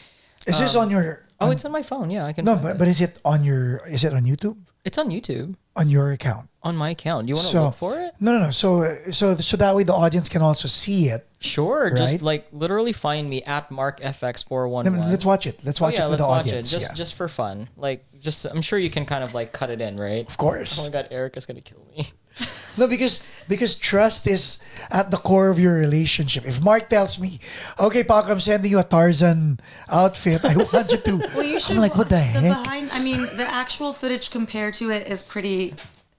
Speaker 2: Is this on your?
Speaker 3: Oh, it's on my phone. Yeah, I can.
Speaker 2: No,
Speaker 3: find
Speaker 2: but
Speaker 3: it.
Speaker 2: but is it on your? Is it on YouTube?
Speaker 3: It's on YouTube,
Speaker 2: On your account?
Speaker 3: on my account. You want to look for it?
Speaker 2: No. So that way the audience can also see it.
Speaker 3: Sure. Just
Speaker 2: Right?
Speaker 3: like literally find me at MarkFX411.
Speaker 2: Let's watch it. Let's watch it with
Speaker 3: let's
Speaker 2: the
Speaker 3: watch
Speaker 2: audience.
Speaker 3: it. Just for fun. Like, I'm sure you can kind of like cut it in, right?
Speaker 2: Of course.
Speaker 3: Oh my God, Erica's gonna kill me.
Speaker 2: No, because trust is at the core of your relationship. If Mark tells me, "Okay, Paco, I'm sending you a Tarzan outfit. I want you to,"
Speaker 1: Well, you should.
Speaker 2: I'm like, "What the heck?"
Speaker 1: The actual footage compared to it is pretty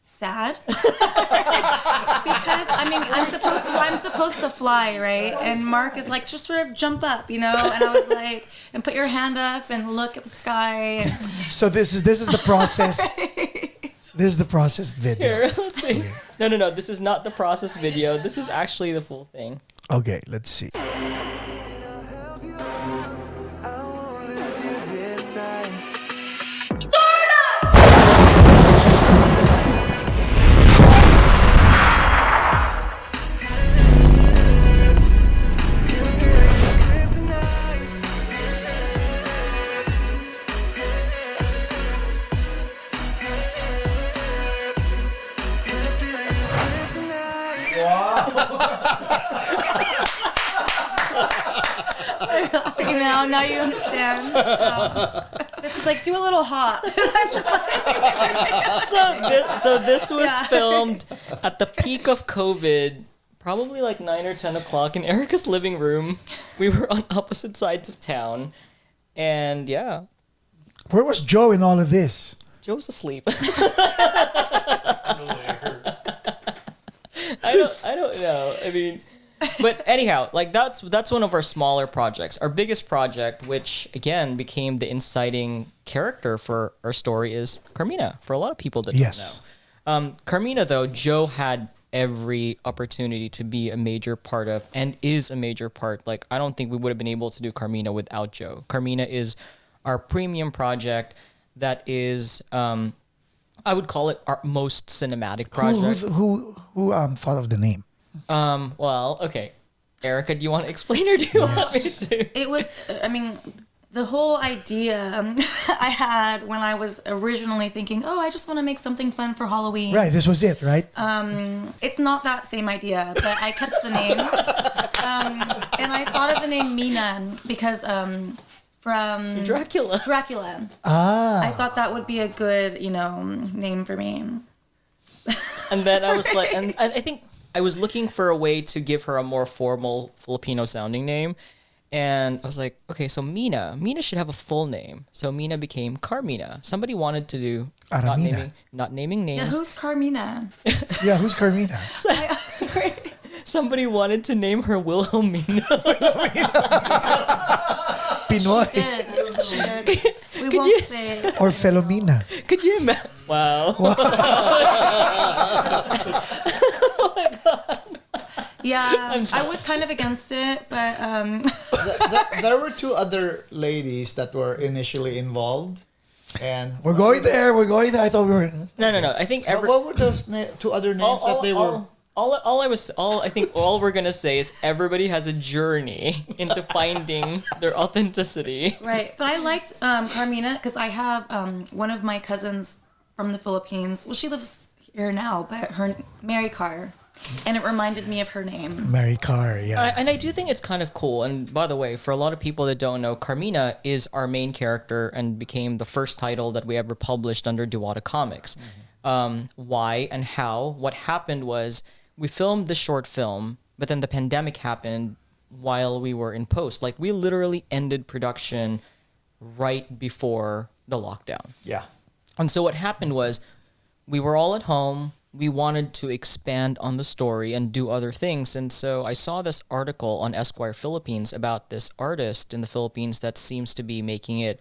Speaker 1: sad. Because I'm supposed to fly, right? And Mark is like, just sort of jump up, And I was like, and put your hand up and look at the sky. And
Speaker 2: So this is the process. This is the processed video.
Speaker 3: Here, let's see. No. This is not the process video. This is actually the full thing.
Speaker 2: Okay, let's see.
Speaker 1: now you understand. This is like, do a little hop. I'm just like,
Speaker 3: So this was
Speaker 1: Yeah.
Speaker 3: filmed at the peak of COVID, probably like 9 or 10 o'clock in Erica's living room. We were on opposite sides of town, and yeah,
Speaker 2: Where was Joe in all of this?
Speaker 3: Joe's asleep. I don't know. I mean, but anyhow, like that's one of our smaller projects. Our biggest project, which again became the inciting character for our story, is Carmina. For a lot of people that
Speaker 2: Yes.
Speaker 3: don't know, Carmina, though, Joe had every opportunity to be a major part of, and is a major part. Like, I don't think we would have been able to do Carmina without Joe. Carmina is our premium project that is, I would call it our most cinematic project.
Speaker 2: Who thought of the name?
Speaker 3: Well, okay. Erica, do you want to explain, or do you want me to?
Speaker 1: it was, the whole idea I had when I was originally thinking, oh, I just want to make something fun for Halloween.
Speaker 2: Right, this was it, right?
Speaker 1: It's not that same idea, but I kept the name. And I thought of the name Mina because from
Speaker 3: Dracula.
Speaker 1: I thought that would be a good, name for me.
Speaker 3: And then I was like, and I think I was looking for a way to give her a more formal Filipino sounding name. And I was like, okay, so Mina should have a full name. So Mina became Carmina. Somebody wanted to do
Speaker 2: Aramina.
Speaker 3: not naming
Speaker 1: Yeah,
Speaker 3: names.
Speaker 1: who's Carmina?
Speaker 2: Yeah, who's Carmina?
Speaker 3: Somebody wanted to name her Wilhelmina.
Speaker 2: Pinoy
Speaker 1: She did. We won't say.
Speaker 2: or Felomina.
Speaker 3: Could you imagine? Wow.
Speaker 1: Yeah, I was kind of against it, but
Speaker 4: There were two other ladies that were initially involved, and
Speaker 2: We're going there. I thought we were.
Speaker 3: No. I think
Speaker 4: what were those two other names that they were?
Speaker 3: I think all we're gonna say is everybody has a journey into finding their authenticity.
Speaker 1: right. But I liked Carmina because I have one of my cousins from the Philippines. Well, she lives here now, but her Mary Carr, and it reminded me of her name.
Speaker 2: Mary Carr, yeah.
Speaker 3: And I do think it's kind of cool. And by the way, for a lot of people that don't know, Carmina is our main character and became the first title that we ever published under Diwata Komiks. Why and how? What happened was we filmed the short film, but then the pandemic happened while we were in post. Like, we literally ended production right before the lockdown.
Speaker 4: Yeah.
Speaker 3: And so what happened was we were all at home. We wanted to expand on the story and do other things. And so I saw this article on Esquire Philippines about this artist in the Philippines that seems to be making it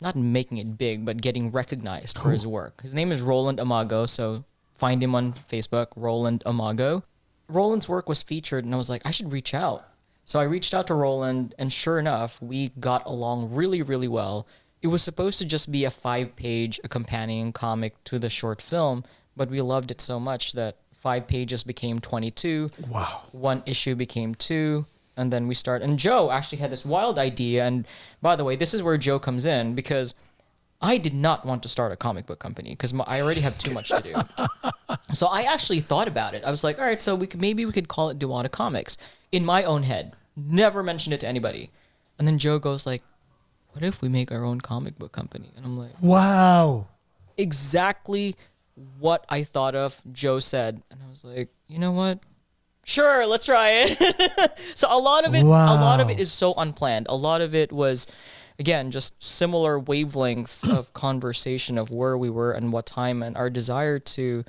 Speaker 3: not making it big, but getting recognized for his work. His name is Roland Amago, so find him on Facebook, Roland Amago. Roland's work was featured, and I was like, I should reach out. So I reached out to Roland, and sure enough, we got along really, really well. It was supposed to just be a 5-page companion comic to the short film, but we loved it so much that 5 pages became 22.
Speaker 2: Wow.
Speaker 3: 1 issue became 2. And then we start. And Joe actually had this wild idea. And by the way, this is where Joe comes in, because I did not want to start a comic book company because I already have too much to do. So I actually thought about it. I was like, all right, so maybe we could call it Diwata Komiks in my own head. Never mentioned it to anybody. And then Joe goes like, what if we make our own comic book company? And I'm like,
Speaker 2: Wow.
Speaker 3: exactly what I thought of, Joe said. And I was like, you know what? Sure, let's try it. So a lot of it is so unplanned. A lot of it was, again, just similar wavelengths of conversation of where we were and what time, and our desire to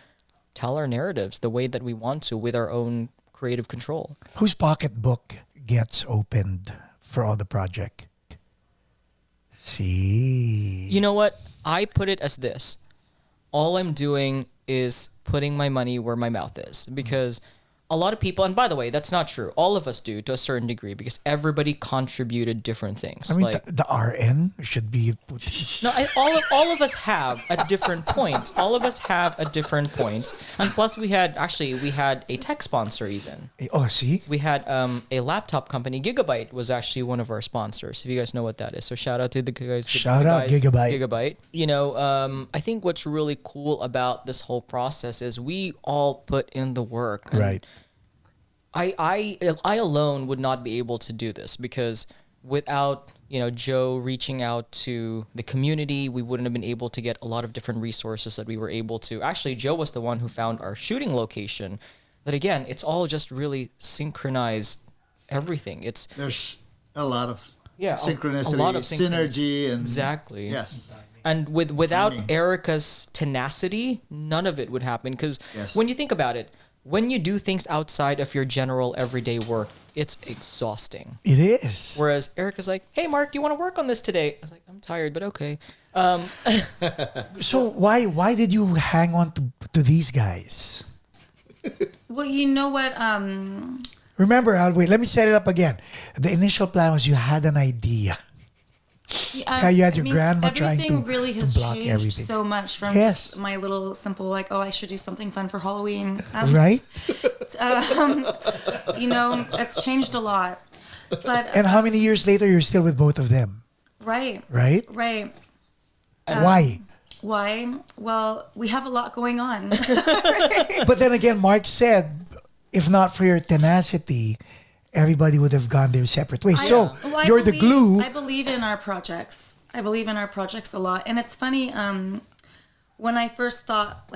Speaker 3: tell our narratives the way that we want to with our own creative control.
Speaker 2: Whose pocketbook gets opened for all the project? See.
Speaker 3: You know what? I put it as this. All I'm doing is putting my money where my mouth is, because a lot of people, and by the way, that's not true. All of us do to a certain degree, because everybody contributed different things.
Speaker 2: I mean,
Speaker 3: like
Speaker 2: the RN should be put.
Speaker 3: no, all of us have at different points. All of us have at different points, and plus we had a tech sponsor even.
Speaker 2: Oh, see?
Speaker 3: We had a laptop company. Gigabyte was actually one of our sponsors. If you guys know what that is, so shout out to the guys.
Speaker 2: Shout out Gigabyte.
Speaker 3: Gigabyte. You know, I think what's really cool about this whole process is we all put in the work. And
Speaker 2: Right.
Speaker 3: I alone would not be able to do this, because without, Joe reaching out to the community, we wouldn't have been able to get a lot of different resources that we were able to. Actually, Joe was the one who found our shooting location. But again, it's all just really synchronized everything.
Speaker 4: There's a lot of
Speaker 3: Yeah,
Speaker 4: synchronicity,
Speaker 3: a lot of
Speaker 4: synergy, and
Speaker 3: exactly.
Speaker 4: yes.
Speaker 3: And without
Speaker 4: Timing.
Speaker 3: Erica's tenacity, none of it would happen. Because
Speaker 4: Yes.
Speaker 3: when you think about it, when you do things outside of your general everyday work, it's exhausting.
Speaker 2: It is.
Speaker 3: Whereas Erica's like, hey, Mark, do you want to work on this today? I was like, I'm tired, but okay.
Speaker 2: So why did you hang on to these guys?
Speaker 1: Well, you know what?
Speaker 2: Remember, wait, let me set it up again. The initial plan was you had an idea. You had your grandma trying to
Speaker 1: everything really has
Speaker 2: block
Speaker 1: changed
Speaker 2: everything.
Speaker 1: so much from
Speaker 2: Yes.
Speaker 1: just my little simple, like, oh, I should do something fun for Halloween.
Speaker 2: Right?
Speaker 1: It's changed a lot. But
Speaker 2: And how many years later you're still with both of them?
Speaker 1: right,
Speaker 2: Right?
Speaker 1: right.
Speaker 2: Why?
Speaker 1: Why? Well, we have a lot going on.
Speaker 2: But then again, Mark said, if not for your tenacity, everybody would have gone their separate ways. So
Speaker 1: Well,
Speaker 2: you're the glue.
Speaker 1: I believe in our projects. I believe in our projects a lot. And it's funny, when I first thought,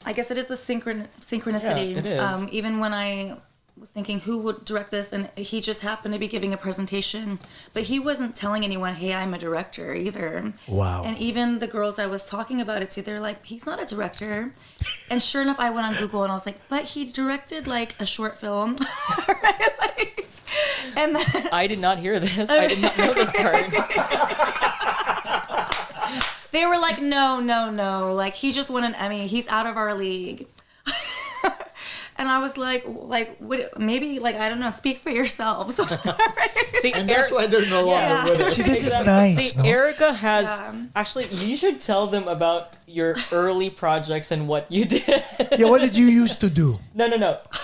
Speaker 1: I guess it is the synchronicity.
Speaker 3: Yeah, it is.
Speaker 1: Even when I was thinking who would direct this, and he just happened to be giving a presentation, but he wasn't telling anyone, hey, I'm a director either.
Speaker 2: Wow.
Speaker 1: And even the girls I was talking about it to, they're like, he's not a director. And sure enough, I went on Google and I was like, but he directed like a short film. And then,
Speaker 3: I did not hear this. I did not know this part.
Speaker 1: they were like, no, like he just won an Emmy. He's out of our league. And I was like, what, maybe, like, I don't know, speak for yourselves.
Speaker 3: See,
Speaker 4: And that's why they're no longer with us.
Speaker 2: See, this is nice.
Speaker 3: See,
Speaker 2: no?
Speaker 3: Erica has
Speaker 1: Yeah.
Speaker 3: actually. You should tell them about your early projects and what you did.
Speaker 2: Yeah, what did you used to do?
Speaker 3: No.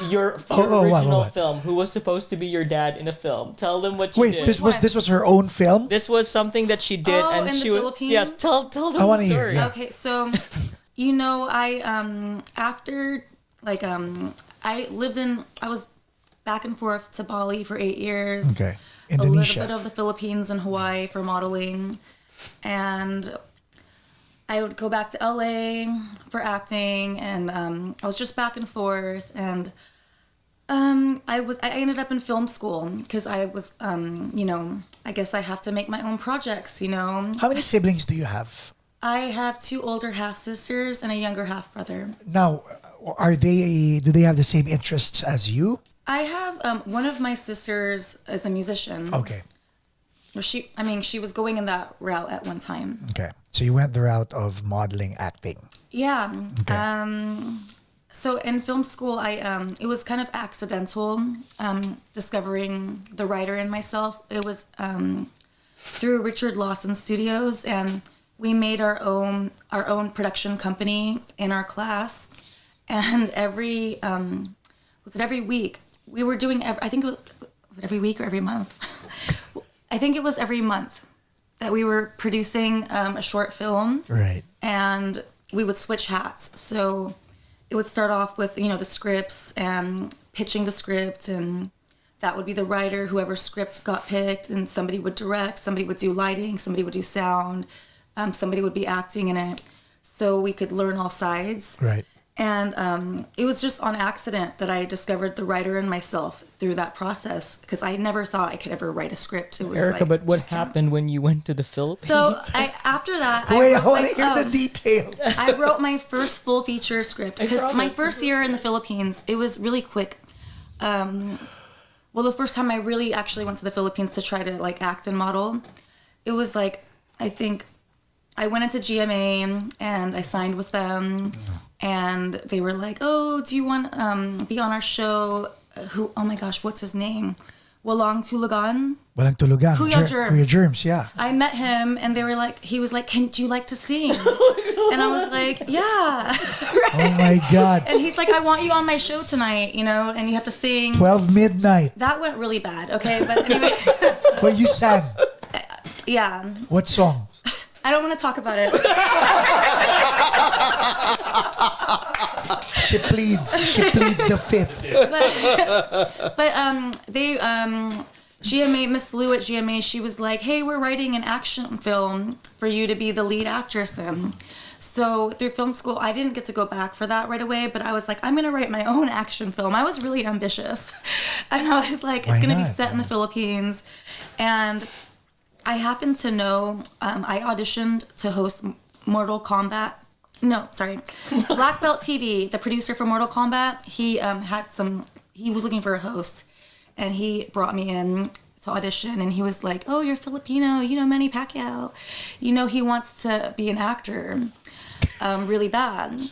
Speaker 3: Your
Speaker 2: what?
Speaker 3: original film. Who was supposed to be your dad in a film? Tell them what you
Speaker 2: Wait,
Speaker 3: did.
Speaker 2: this was her own film?
Speaker 3: This was something that she did,
Speaker 1: Oh,
Speaker 3: and
Speaker 1: in
Speaker 3: she
Speaker 1: the
Speaker 3: was.
Speaker 1: Philippines?
Speaker 3: Yes, tell them
Speaker 2: I wanna
Speaker 3: the
Speaker 2: hear,
Speaker 3: story.
Speaker 2: yeah.
Speaker 1: Okay, so, I, after, I was back and forth to Bali for 8 years.
Speaker 2: Okay.
Speaker 1: A little
Speaker 2: Indonesia.
Speaker 1: bit of the Philippines and Hawaii for modeling. And I would go back to LA for acting, and I was just back and forth, and I ended up in film school because I was, I guess I have to make my own projects,
Speaker 2: How many siblings do you have?
Speaker 1: I have 2 older half sisters and a younger half brother.
Speaker 2: Now, do they have the same interests as you?
Speaker 1: I have one of my sisters is a musician.
Speaker 2: Okay.
Speaker 1: she was going in that route at one time.
Speaker 2: Okay. So you went the route of modeling, acting.
Speaker 1: Yeah.
Speaker 2: Okay.
Speaker 1: So in film school, it was kind of accidental discovering the writer in myself. It was through Richard Lawson Studios, and we made our own production company in our class. And every week we were doing? I think was it every week or every month? I think it was every month that we were producing a short film.
Speaker 2: Right.
Speaker 1: And we would switch hats. So it would start off with, the scripts and pitching the script, and that would be the writer, whoever script got picked, and somebody would direct, somebody would do lighting, somebody would do sound, somebody would be acting in it. So we could learn all sides.
Speaker 2: Right.
Speaker 1: And it was just on accident that I discovered the writer in myself through that process, because I never thought I could ever write a script. It was
Speaker 3: Erica,
Speaker 1: like,
Speaker 3: but what
Speaker 1: just
Speaker 3: happened when you went to the Philippines?
Speaker 1: So after that,
Speaker 2: Wait, I
Speaker 1: wrote
Speaker 2: want to hear the details.
Speaker 1: I wrote my first full feature script, because my first year in the Philippines, it was really quick. Well, the first time I really actually went to the Philippines to try to act and model, it was I think I went into GMA and I signed with them, and they were like, "Oh, do you want be on our show?" Oh my gosh, what's his name? Walang Tulugan.
Speaker 2: Walang tulugan.
Speaker 1: Kuya Germs.
Speaker 2: Kuya Germs, yeah.
Speaker 1: I met him, and they were like, he was like, do you like to sing? And I was like, yeah.
Speaker 2: Oh my God.
Speaker 1: And he's like, I want you on my show tonight, and you have to sing.
Speaker 2: 12 midnight.
Speaker 1: That went really bad, okay? But anyway.
Speaker 2: Well, you sang.
Speaker 1: Yeah.
Speaker 2: What song?
Speaker 1: I don't want to talk about it.
Speaker 2: She pleads the fifth.
Speaker 1: But they GMA, Miss Lou at GMA, she was like, hey, we're writing an action film for you to be the lead actress in. So through film school, I didn't get to go back for that right away, but I was like, I'm going to write my own action film. I was really ambitious. And I was like, it's going to be set in the Philippines. And I happened to know, I auditioned to host Mortal Kombat. No, sorry. Black Belt TV, the producer for Mortal Kombat, he was looking for a host, and he brought me in to audition, and he was like, oh, you're Filipino, Manny Pacquiao. He wants to be an actor really bad.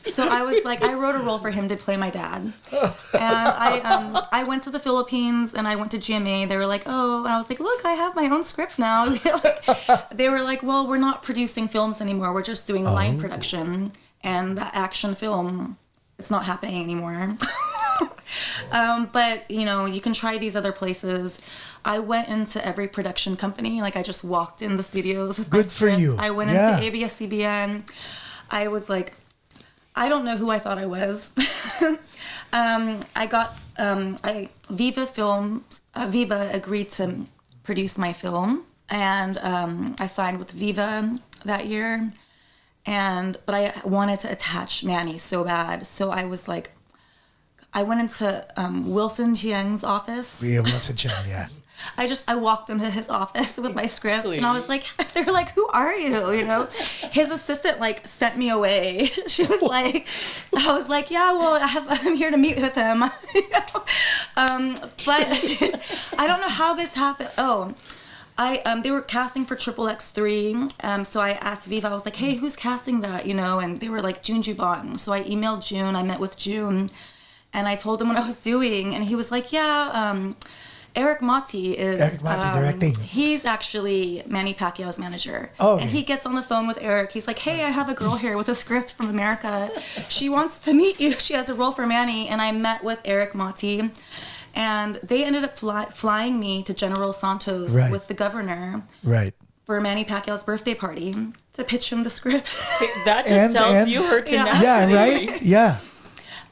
Speaker 1: So I was like, I wrote a role for him to play my dad. And I went to the Philippines, and I went to GMA. They were like, oh, and I was like, look, I have my own script now. They were like, well, we're not producing films anymore. We're just doing line production, and the action film, it's not happening anymore. But, you can try these other places. I went into every production company. I just walked in the studios with my
Speaker 2: Good for
Speaker 1: script.
Speaker 2: you.
Speaker 1: I went into ABS-CBN. I was like, I don't know who I thought I was. I got Viva agreed to produce my film, and I signed with Viva that year. But I wanted to attach Manny so bad, so I was like, I went into Wilson Chiang's office.
Speaker 2: We have Wilson Chiang, yeah.
Speaker 1: I walked into his office with my script, and I was like, they were like, who are you? His assistant sent me away. She was like, I was like, yeah, well, I'm here to meet with him. But I don't know how this happened. Oh, they were casting for XXX3. So I asked Viva, I was like, hey, who's casting that? And they were like, June Juban. So I emailed June. I met with June, and I told him what I was doing, and he was like, yeah, Eric Motti is
Speaker 2: directing.
Speaker 1: He's actually Manny Pacquiao's manager.
Speaker 2: Oh, okay.
Speaker 1: And he gets on the phone with Eric. He's like, hey, I have a girl here with a script from America. She wants to meet you. She has a role for Manny. And I met with Eric Motti, and they ended up flying me to General Santos with the governor for Manny Pacquiao's birthday party to pitch him the script.
Speaker 3: See, that just tells you her tenacity.
Speaker 2: Yeah, right? Yeah.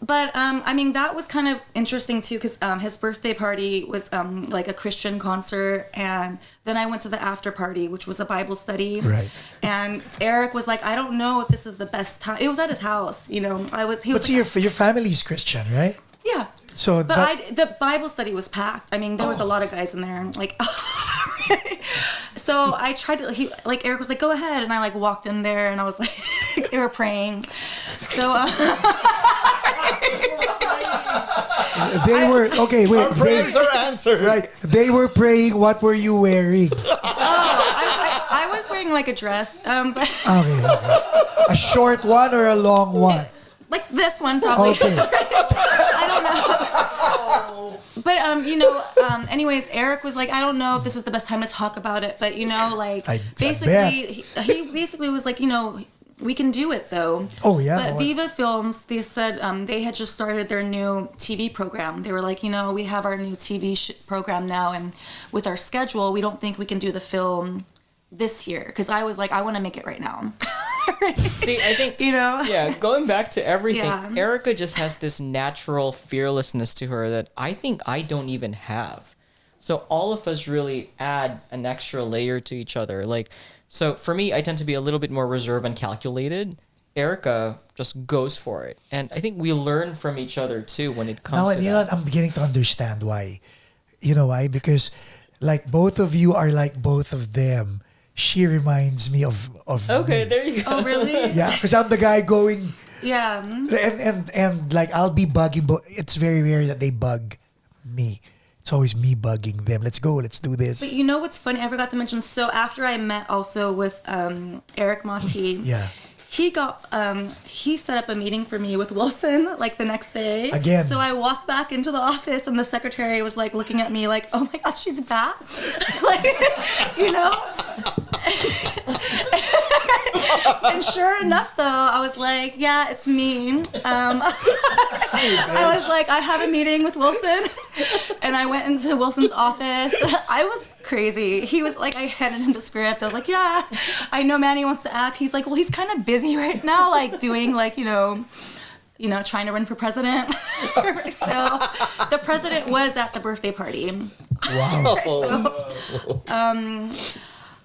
Speaker 1: But, that was kind of interesting, too, because his birthday party was, a Christian concert, and then I went to the after party, which was a Bible study.
Speaker 2: Right.
Speaker 1: And Eric was like, I don't know if this is the best time. It was at his house,
Speaker 2: Your family's Christian, right?
Speaker 1: Yeah.
Speaker 2: So
Speaker 1: the Bible study was packed. There was a lot of guys in there, so I tried to, Eric was like, go ahead, and I, walked in there, and I was like, they were praying. So,
Speaker 2: They were okay. Wait,
Speaker 4: Our prayers are answered.
Speaker 2: right? They were praying. What were you wearing?
Speaker 1: I was wearing like a dress, but
Speaker 2: Okay, a short one or a long one?
Speaker 1: like this one probably.
Speaker 2: Okay.
Speaker 1: I don't know. But anyways, Eric was like, I don't know if this is the best time to talk about it, but like
Speaker 2: I
Speaker 1: basically he basically was like, we can do it though.
Speaker 2: Oh yeah.
Speaker 1: But Viva Films, they said they had just started their new TV program. They were like, we have our new TV program now, and with our schedule, we don't think we can do the film this year. Because I was like, I want to make it right now.
Speaker 3: See, I think yeah, going back to everything, Erica just has this natural fearlessness to her that I think I don't even have. So all of us really add an extra layer to each other. Like, so for me, I tend to be a little bit more reserved and calculated. Erica just goes for it, and I think we learn from each other too when it comes to that.
Speaker 2: I'm beginning to understand why. You know why? Because like both of you are like both of them. She reminds me of
Speaker 3: Okay,
Speaker 2: me.
Speaker 3: there you go.
Speaker 1: Oh, really?
Speaker 2: Yeah, because I'm the guy going,
Speaker 1: Yeah.
Speaker 2: and like I'll be bugging, but it's very rare that they bug me. It's always me bugging them. Let's go. Let's do this.
Speaker 1: But you know what's funny? I forgot to mention. So after I met also with Eric Mati,
Speaker 2: Yeah.
Speaker 1: he set up a meeting for me with Wilson like the next day.
Speaker 2: Again.
Speaker 1: So I walked back into the office and the secretary was like looking at me like, oh my God, she's back. Like, And sure enough though, I was like, yeah, it's me. I was like, I have a meeting with Wilson. And I went into Wilson's office. I was crazy. He was like, I handed him the script. I was like, yeah, I know Manny wants to act. He's like, well, he's kind of busy right now, like doing like, trying to run for president. So the president was at the birthday party.
Speaker 2: Wow.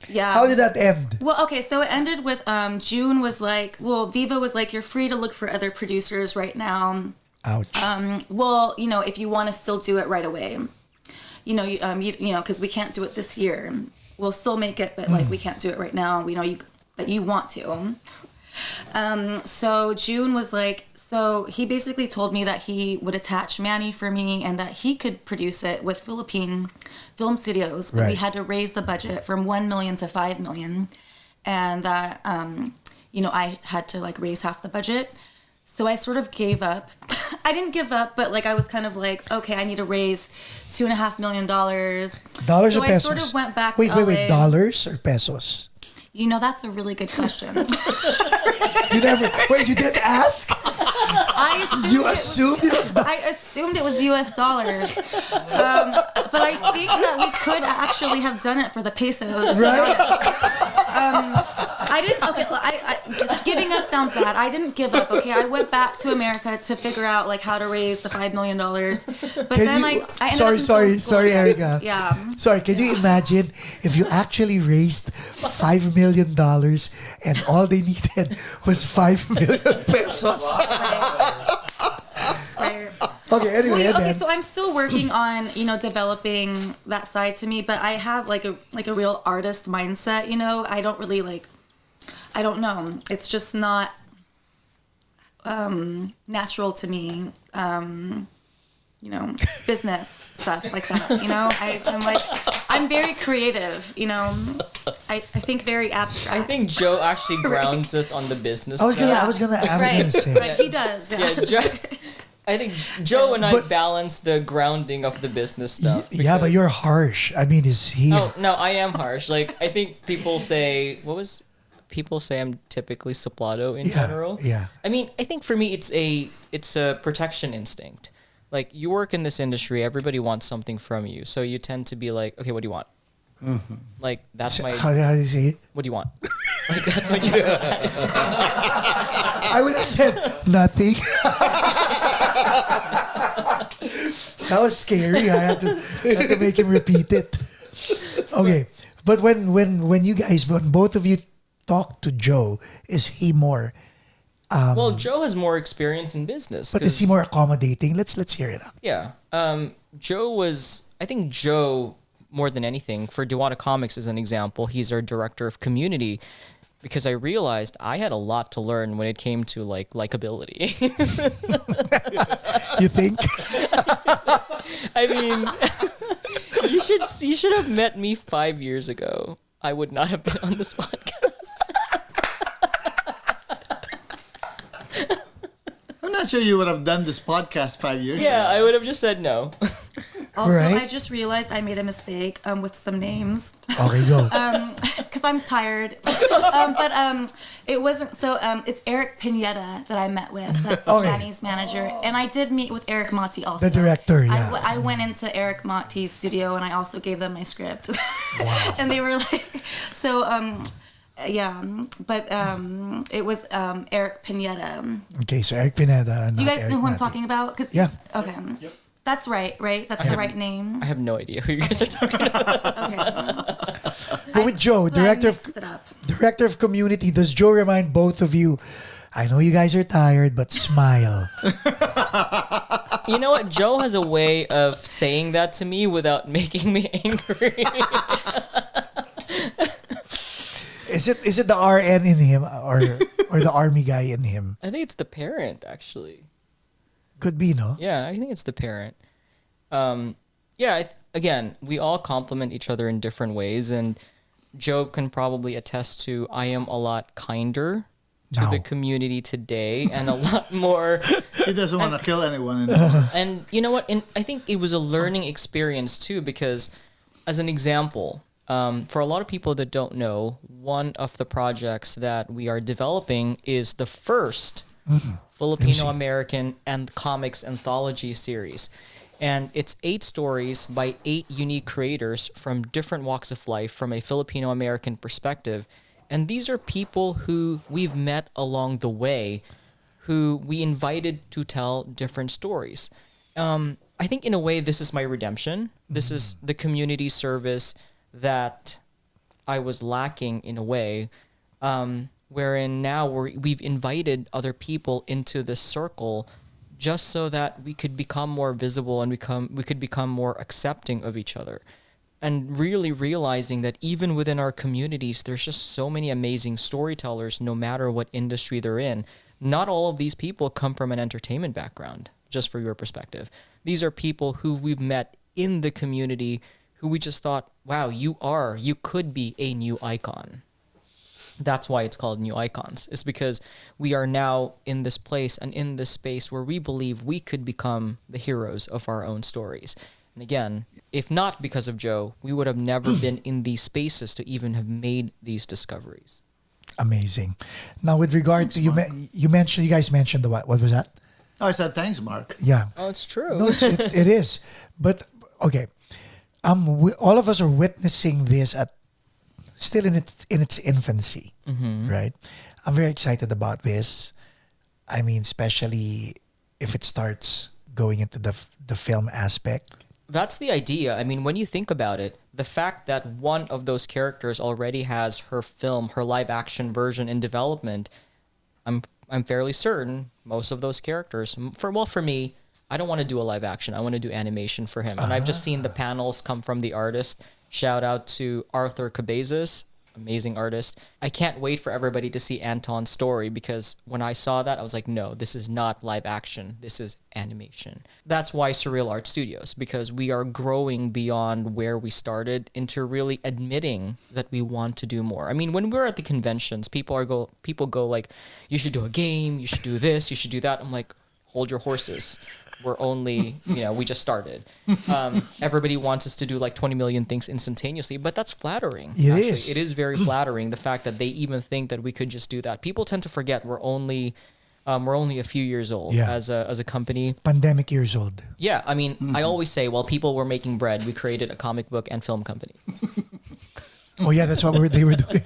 Speaker 1: Yeah.
Speaker 2: How did that end?
Speaker 1: Well, okay, so it ended with June was like, Viva was like, you're free to look for other producers right now.
Speaker 2: Ouch.
Speaker 1: If you want to still do it right away, because we can't do it this year. We'll still make it, but like we can't do it right now. We know that you want to. So June was like, so he basically told me that he would attach Manny for me and that he could produce it with Philippine film studios, but we had to raise the budget from 1 million to 5 million, and that I had to like raise half the budget. So I sort of gave up. I didn't give up, but like I was kind of like, okay, I need to raise $2.5 million.
Speaker 2: Dollars
Speaker 1: so
Speaker 2: or
Speaker 1: I
Speaker 2: pesos?
Speaker 1: sort of went back
Speaker 2: Wait,
Speaker 1: to LA.
Speaker 2: wait, dollars or pesos?
Speaker 1: That's a really good question.
Speaker 2: You didn't ask?
Speaker 1: I assumed it was US dollars. But I think that we could actually have done it for the pesos.
Speaker 2: Right?
Speaker 1: I didn't, just giving up sounds bad. I didn't give up, okay? I went back to America to figure out like how to raise the $5 million. But I ended up in film school.
Speaker 2: Sorry, Erica.
Speaker 1: Yeah.
Speaker 2: Sorry, can you imagine if you actually raised $5 million and all they needed was 5 million pesos?
Speaker 1: Right.
Speaker 2: Okay, anyway.
Speaker 1: Okay, so I'm still working on, developing that side to me, but I have like a real artist mindset, I don't really I don't know. It's just not natural to me. Business stuff like that, I'm very creative, I think very abstract.
Speaker 3: I think Joe actually grounds us on the business
Speaker 2: I was
Speaker 3: stuff.
Speaker 2: gonna say.
Speaker 1: Right, he does.
Speaker 3: Yeah, Joe, I think Joe and I balance the grounding of the business stuff.
Speaker 2: Yeah, but you're harsh. I mean, is he?
Speaker 3: Oh, no, I am harsh. Like, I think people say, people say I'm typically suplado in general.
Speaker 2: Yeah.
Speaker 3: I mean, I think for me, it's a protection instinct. Like, you work in this industry, everybody wants something from you. So you tend to be like, okay, what do you want? Mm-hmm. Like, that's my...
Speaker 2: How do you say it?
Speaker 3: What do you want? Like, that's what you...
Speaker 2: I would have said nothing. That was scary. I had to make him repeat it. Okay. But when you guys, when both of you talk to Joe, is he more...
Speaker 3: well, Joe has more experience in business.
Speaker 2: But is he more accommodating? Let's hear it out.
Speaker 3: Yeah. I think Joe, more than anything, for Diwata Komiks as an example, he's our director of community. because I realized I had a lot to learn when it came to like likability.
Speaker 2: You think?
Speaker 3: I mean, you should have met me 5 years ago. I would not have been on this podcast.
Speaker 4: I'm not sure you would have done this podcast 5 years ago.
Speaker 3: Yeah, I would have just said no.
Speaker 1: Also,
Speaker 2: Right.
Speaker 1: I just realized I made a mistake with some names
Speaker 2: Okay, go.
Speaker 1: because I'm tired. It wasn't so. It's Eric Pineda that I met with. That's
Speaker 2: Okay.
Speaker 1: Danny's manager, and I did meet with Eric Motti also.
Speaker 2: The director, yeah.
Speaker 1: I went into Eric Motti's studio and I also gave them my script, and they were like, so. Yeah, but it was Eric Pineda.
Speaker 2: Okay, so Eric Pineda.
Speaker 1: You guys know who I'm talking about?
Speaker 2: Yeah.
Speaker 1: Okay. That's right. That's the right name.
Speaker 3: I have no idea who you guys are talking about.
Speaker 1: Okay.
Speaker 2: But with Joe,
Speaker 1: But I mixed it up.
Speaker 2: director of community, does Joe remind both of you, I know you guys are tired, but smile.
Speaker 3: You know what? Joe has a way of saying that to me without making me angry.
Speaker 2: Is it the RN in him or the army guy in him?
Speaker 3: I think it's the parent, actually.
Speaker 2: Could be, no?
Speaker 3: Yeah, I think it's the parent. Again, we all compliment each other in different ways, and Joe can probably attest to I am a lot kinder to
Speaker 2: No.
Speaker 3: the community today and a lot more.
Speaker 4: He doesn't want to kill anyone anymore.
Speaker 3: And you know what? And I think it was a learning experience too, because as an example, for a lot of people that don't know, one of the projects that we are developing is the first Filipino American and comics anthology series. And it's 8 stories by 8 unique creators from different walks of life from a Filipino American perspective. And these are people who we've met along the way, who we invited to tell different stories. I think in a way, this is my redemption. This is the community service that I was lacking in a way, wherein now we've invited other people into this circle just so that we could become more visible and we could become more accepting of each other. And really realizing that even within our communities, there's just so many amazing storytellers, no matter what industry they're in. Not all of these people come from an entertainment background, just for your perspective. These are people who we've met in the community who we just thought, wow, you could be a new icon. That's why it's called New Icons. It's because we are now in this place and in this space where we believe we could become the heroes of our own stories. And again, if not because of Joe, we would have never been in these spaces to even have made these discoveries.
Speaker 2: Amazing. Now, with regard to you guys mentioned the what was that?
Speaker 4: Oh, I said thanks, Mark.
Speaker 2: Yeah.
Speaker 3: Oh, it's true.
Speaker 2: No, it is. But okay, all of us are witnessing this still in its infancy, right? I'm very excited about this. I mean, especially if it starts going into the film aspect.
Speaker 3: That's the idea. I mean, when you think about it, the fact that one of those characters already has her live action version in development, I'm fairly certain most of those characters, for me, I don't want to do a live action. I want to do animation for him. And I've just seen the panels come from the artist. Shout out to Arthur Cabezas, amazing artist. I can't wait for everybody to see Anton's story, because when I saw that, I was like, no, this is not live action. This is animation. That's why Surreal Art Studios, because we are growing beyond where we started into really admitting that we want to do more. I mean, when we're at the conventions, people go like, you should do a game, you should do this, you should do that. I'm like, hold your horses. We're only, we just started. Everybody wants us to do like 20 million things instantaneously, but that's flattering. It is very flattering, the fact that they even think that we could just do that. People tend to forget we're only a few years old as a company.
Speaker 2: Pandemic years old.
Speaker 3: Yeah, I mean, I always say, while people were making bread, we created a comic book and film company.
Speaker 2: Oh yeah, that's what they were doing.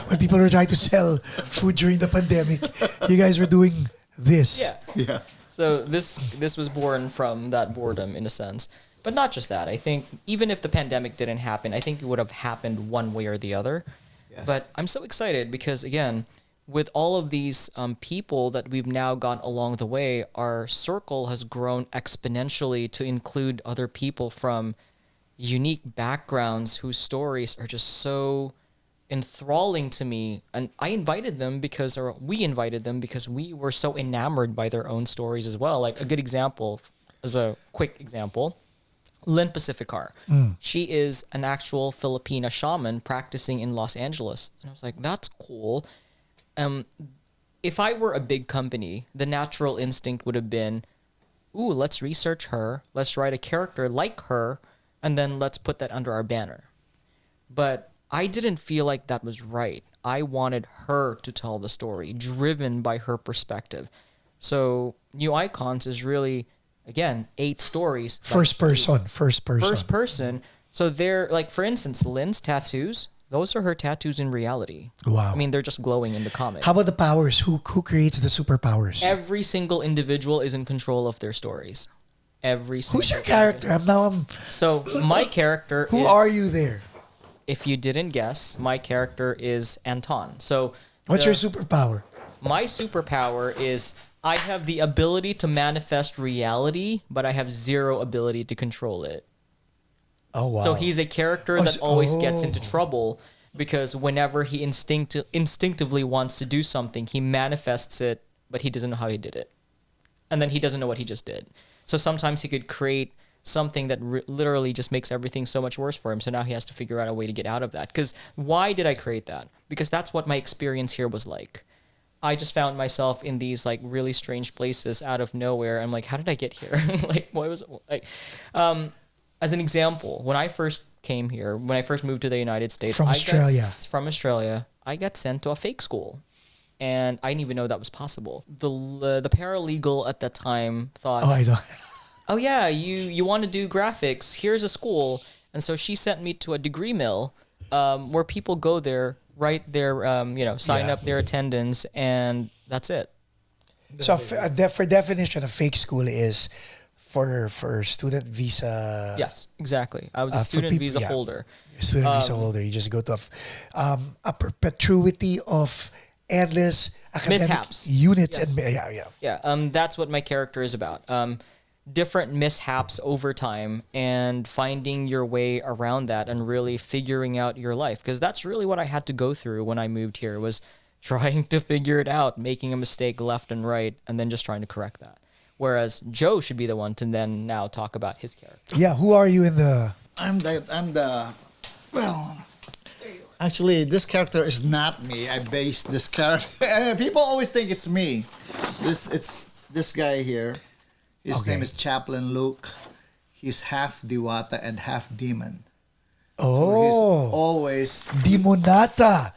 Speaker 2: When people were trying to sell food during the pandemic, you guys were doing this.
Speaker 4: Yeah.
Speaker 3: So this was born from that boredom, in a sense. But not just that. I think even if the pandemic didn't happen, I think it would have happened one way or the other. Yeah. But I'm so excited because, again, with all of these people that we've now got along the way, our circle has grown exponentially to include other people from unique backgrounds whose stories are just so enthralling to me, and I invited them because, or we invited them because we were so enamored by their own stories as well. Like a good example, as a quick example, Lynn Pacificar. She is an actual Filipina shaman practicing in Los Angeles. And I was like, that's cool. If I were a big company, the natural instinct would have been, ooh, let's research her, let's write a character like her, and then let's put that under our banner. But I didn't feel like that was right. I wanted her to tell the story, driven by her perspective. So New Icons is really, again, 8 stories.
Speaker 2: First person.
Speaker 3: First person. So they're, like, for instance, Lynn's tattoos, those are her tattoos in reality.
Speaker 2: Wow.
Speaker 3: I mean, they're just glowing in the comic.
Speaker 2: How about the powers? Who creates the superpowers?
Speaker 3: Every single individual is in control of their stories. Every single.
Speaker 2: Who's your character?
Speaker 3: So my character
Speaker 2: Who
Speaker 3: is,
Speaker 2: are you there?
Speaker 3: If you didn't guess, my character is Anton. So
Speaker 2: What's your superpower?
Speaker 3: my superpower is I have the ability to manifest reality, but I have zero ability to control it.
Speaker 2: Oh, wow.
Speaker 3: So he's a character that always gets into trouble because whenever he instinctively wants to do something, he manifests it, but he doesn't know how he did it. And then he doesn't know what he just did. So sometimes he could create something that literally just makes everything so much worse for him. So now he has to figure out a way to get out of that. Because why did I create that? Because that's what my experience here was like. I just found myself in these like really strange places out of nowhere. I'm like, how did I get here? Like, what was it? Like, as an example, when I first came here, when I first moved to the United States,
Speaker 2: From
Speaker 3: Australia, I got sent to a fake school. And I didn't even know that was possible. The paralegal at that time thought,
Speaker 2: Oh, I don't.
Speaker 3: oh yeah, you want to do graphics, here's a school. And so she sent me to a degree mill where people go there, write their, sign up their attendance, and that's it.
Speaker 2: So for definition, a fake school is for student visa.
Speaker 3: Yes, exactly. I was a
Speaker 2: for
Speaker 3: student
Speaker 2: people-
Speaker 3: visa
Speaker 2: yeah.
Speaker 3: holder.
Speaker 2: Student visa holder. You just go to a perpetuity of endless academic
Speaker 3: Mishaps.
Speaker 2: units.
Speaker 3: Yes.
Speaker 2: And
Speaker 3: Yeah, that's what my character is about. Different mishaps over time and finding your way around that and really figuring out your life. Because that's really what I had to go through when I moved here, was trying to figure it out, making a mistake left and right, and then just trying to correct that. Whereas Joe should be the one to then now talk about his character.
Speaker 2: Yeah, who are you in the...
Speaker 4: Actually, this character is not me. I based this character. People always think it's me. It's this guy here. His
Speaker 2: Okay.
Speaker 4: name is Chaplain Luke. He's half Diwata and half demon. So
Speaker 2: Oh,
Speaker 4: he's always
Speaker 2: Demonata.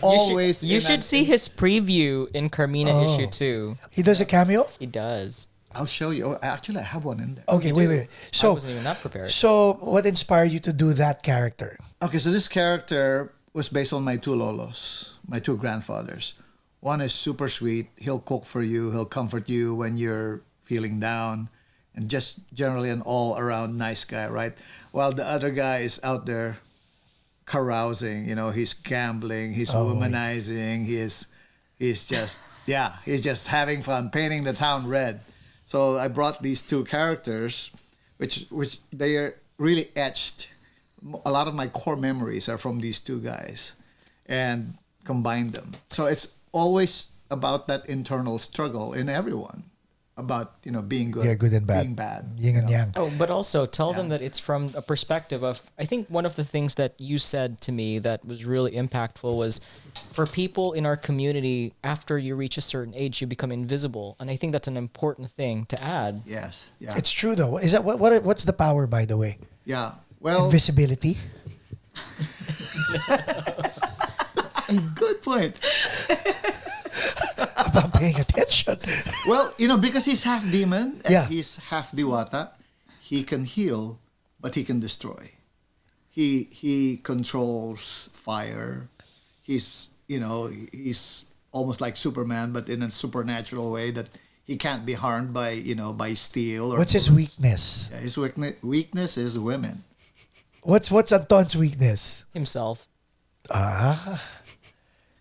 Speaker 4: always.
Speaker 3: You should see his preview in Carina issue 2.
Speaker 2: He does a cameo?
Speaker 3: He does.
Speaker 4: I'll show you. Oh, actually, I have one in there.
Speaker 2: Okay, wait.
Speaker 3: I
Speaker 2: So,
Speaker 3: wasn't even that prepared.
Speaker 2: so what inspired you to do that character?
Speaker 4: Okay, so this character was based on my 2 lolos, my 2 grandfathers. One is super sweet. He'll cook for you. He'll comfort you when you're feeling down, and just generally an all-around nice guy, right? While the other guy is out there carousing. You know, he's gambling. He's womanizing. He's just having fun, painting the town red. So I brought these 2 characters, which they are really etched. A lot of my core memories are from these 2 guys, and combined them. So it's always about that internal struggle in everyone, about being good,
Speaker 2: Yeah, good and bad.
Speaker 4: being bad,
Speaker 2: Yin and yang.
Speaker 3: Oh, but also tell them that it's from a perspective of, I think one of the things that you said to me that was really impactful was, for people in our community, after you reach a certain age, you become invisible. And I think that's an important thing to add.
Speaker 4: Yes, yeah,
Speaker 2: It's true though. Is that what's the power, by the way?
Speaker 4: yeah. Well,
Speaker 2: Invisibility.
Speaker 4: good point.
Speaker 2: I'm paying attention.
Speaker 4: Well, because he's half demon and
Speaker 2: Yeah.
Speaker 4: he's half Diwata, he can heal, but he can destroy. He controls fire. He's almost like Superman, but in a supernatural way that he can't be harmed by steel. Or
Speaker 2: What's his
Speaker 4: bullets.
Speaker 2: weakness?
Speaker 4: Yeah, his weakness is women.
Speaker 2: What's Anton's weakness?
Speaker 3: Himself.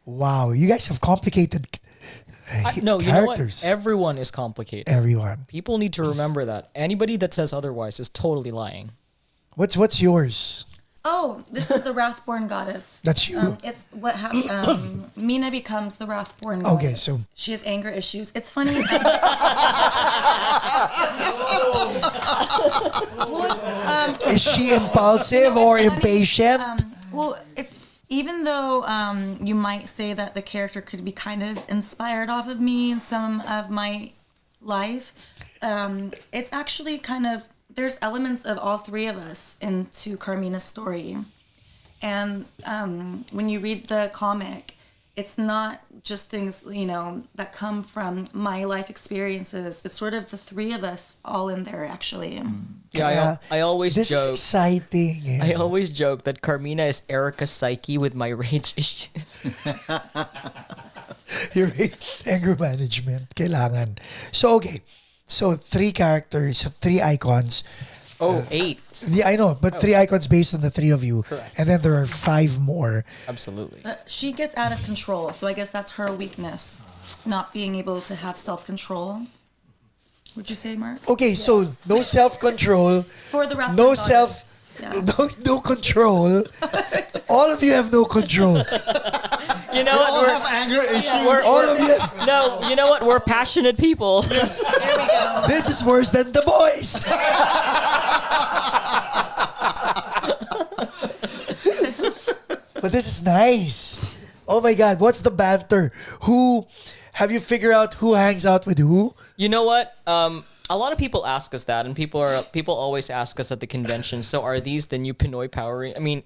Speaker 2: Wow, you guys have complicated
Speaker 3: No, you know what?
Speaker 2: characters.
Speaker 3: Everyone is complicated.
Speaker 2: Everyone.
Speaker 3: People need to remember that. Anybody that says otherwise is totally lying.
Speaker 2: What's yours?
Speaker 1: Oh, this is the Wrathborn goddess.
Speaker 2: That's you.
Speaker 1: It's what happened. Mina becomes the Wrathborn goddess.
Speaker 2: Okay, so
Speaker 1: She has anger issues. It's funny.
Speaker 2: is she impulsive or impatient?
Speaker 1: Well, it's even though you might say that the character could be kind of inspired off of me in some of my life, it's actually kind of there's elements of all three of us into Carmina's story, and when you read the comic, it's not just things that come from my life experiences. It's sort of the three of us all in there actually.
Speaker 3: Yeah, I always
Speaker 2: this
Speaker 3: joke.
Speaker 2: is exciting.
Speaker 3: I always joke that Carmina is Erica's psyche with my rage issues.
Speaker 2: Your anger management, kailangan. So, okay. So, 3 characters, 3 icons.
Speaker 3: Oh, 8.
Speaker 2: Yeah, I know, but 3 icons based on the 3 of you.
Speaker 3: Correct.
Speaker 2: And then there are 5 more.
Speaker 3: Absolutely.
Speaker 1: She gets out of control, so I guess that's her weakness, not being able to have self-control. Would you say, Mark?
Speaker 2: Okay, so no self-control.
Speaker 1: For the Wrathborn
Speaker 2: No
Speaker 1: goddess. Yeah.
Speaker 2: no control. All of you have no control.
Speaker 3: You know
Speaker 4: We all
Speaker 3: what?
Speaker 4: have anger issues.
Speaker 2: All of you have,
Speaker 3: No, you know what? We're passionate people.
Speaker 1: There we go.
Speaker 2: this is worse than the boys. But this is nice. Oh my God, what's the banter? Who have you figured out who hangs out with who?
Speaker 3: You know what? A lot of people ask us that, and people always ask us at the convention. So are these the new Pinoy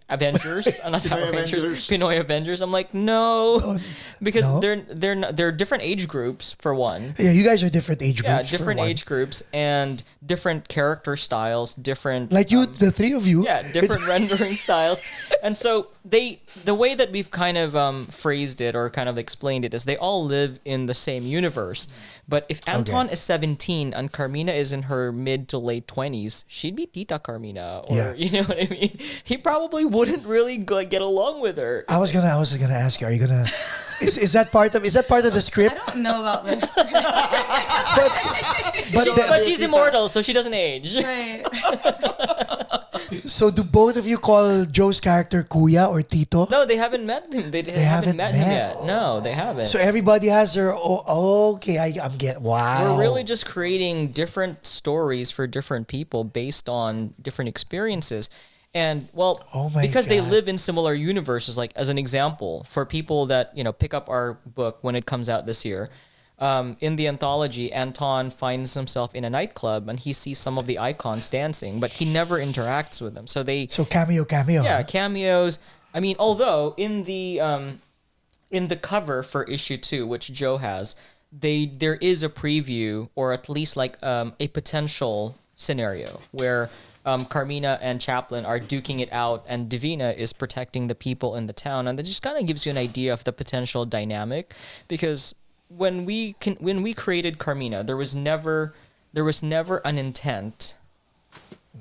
Speaker 3: Avengers? Not Power Rangers,
Speaker 4: Avengers.
Speaker 3: Pinoy Avengers. I'm like, no, because
Speaker 2: No?
Speaker 3: they're different age groups for one.
Speaker 2: Yeah, you guys are different age groups.
Speaker 3: Yeah,
Speaker 2: for
Speaker 3: different
Speaker 2: one.
Speaker 3: age groups and different character styles, different
Speaker 2: Like you, the 3 of you.
Speaker 3: yeah, different rendering styles. And so the way that we've kind of phrased it or kind of explained it is they all live in the same universe. But if Anton is 17 and Carmina is in her mid to late 20s, she'd be Tita Carmina, or
Speaker 2: Yeah.
Speaker 3: you know what I mean. He probably wouldn't really get along with her.
Speaker 2: I was gonna ask you. Are you gonna? Is that part of the
Speaker 1: I
Speaker 2: script?
Speaker 1: don't know about this.
Speaker 3: But she's immortal, so she doesn't age.
Speaker 1: Right.
Speaker 2: So do both of you call Joe's character Kuya or Tito?
Speaker 3: No, they haven't met him. They haven't met him yet. No, they haven't.
Speaker 2: So everybody has their. Okay, I'm getting. Wow.
Speaker 3: We're really just creating different stories for different people based on different experiences. And well,
Speaker 2: Oh my
Speaker 3: because they
Speaker 2: God.
Speaker 3: live in similar universes, like as an example, for people that, pick up our book when it comes out this year, in the anthology, Anton finds himself in a nightclub and he sees some of the icons dancing, but he never interacts with them. So
Speaker 2: So cameo.
Speaker 3: yeah, cameos. I mean, although in the cover for issue 2, which Joe has, there is a preview, or at least like a potential scenario where Carmina and Chaplin are duking it out, and Divina is protecting the people in the town, and that just kind of gives you an idea of the potential dynamic. Because when we created Carmina, there was never an intent.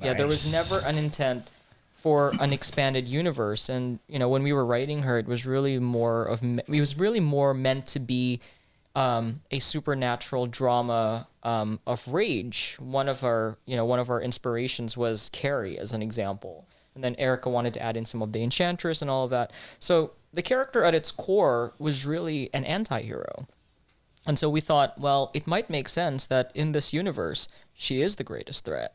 Speaker 3: Yeah, there was
Speaker 2: Nice.
Speaker 3: never an intent for an expanded universe, and when we were writing her, it was really more meant to be a supernatural drama of rage. One of our inspirations was Carrie, as an example, and then Erica wanted to add in some of the Enchantress and all of that. So the character at its core was really an anti-hero, and so we thought, well, it might make sense that in this universe she is the greatest threat.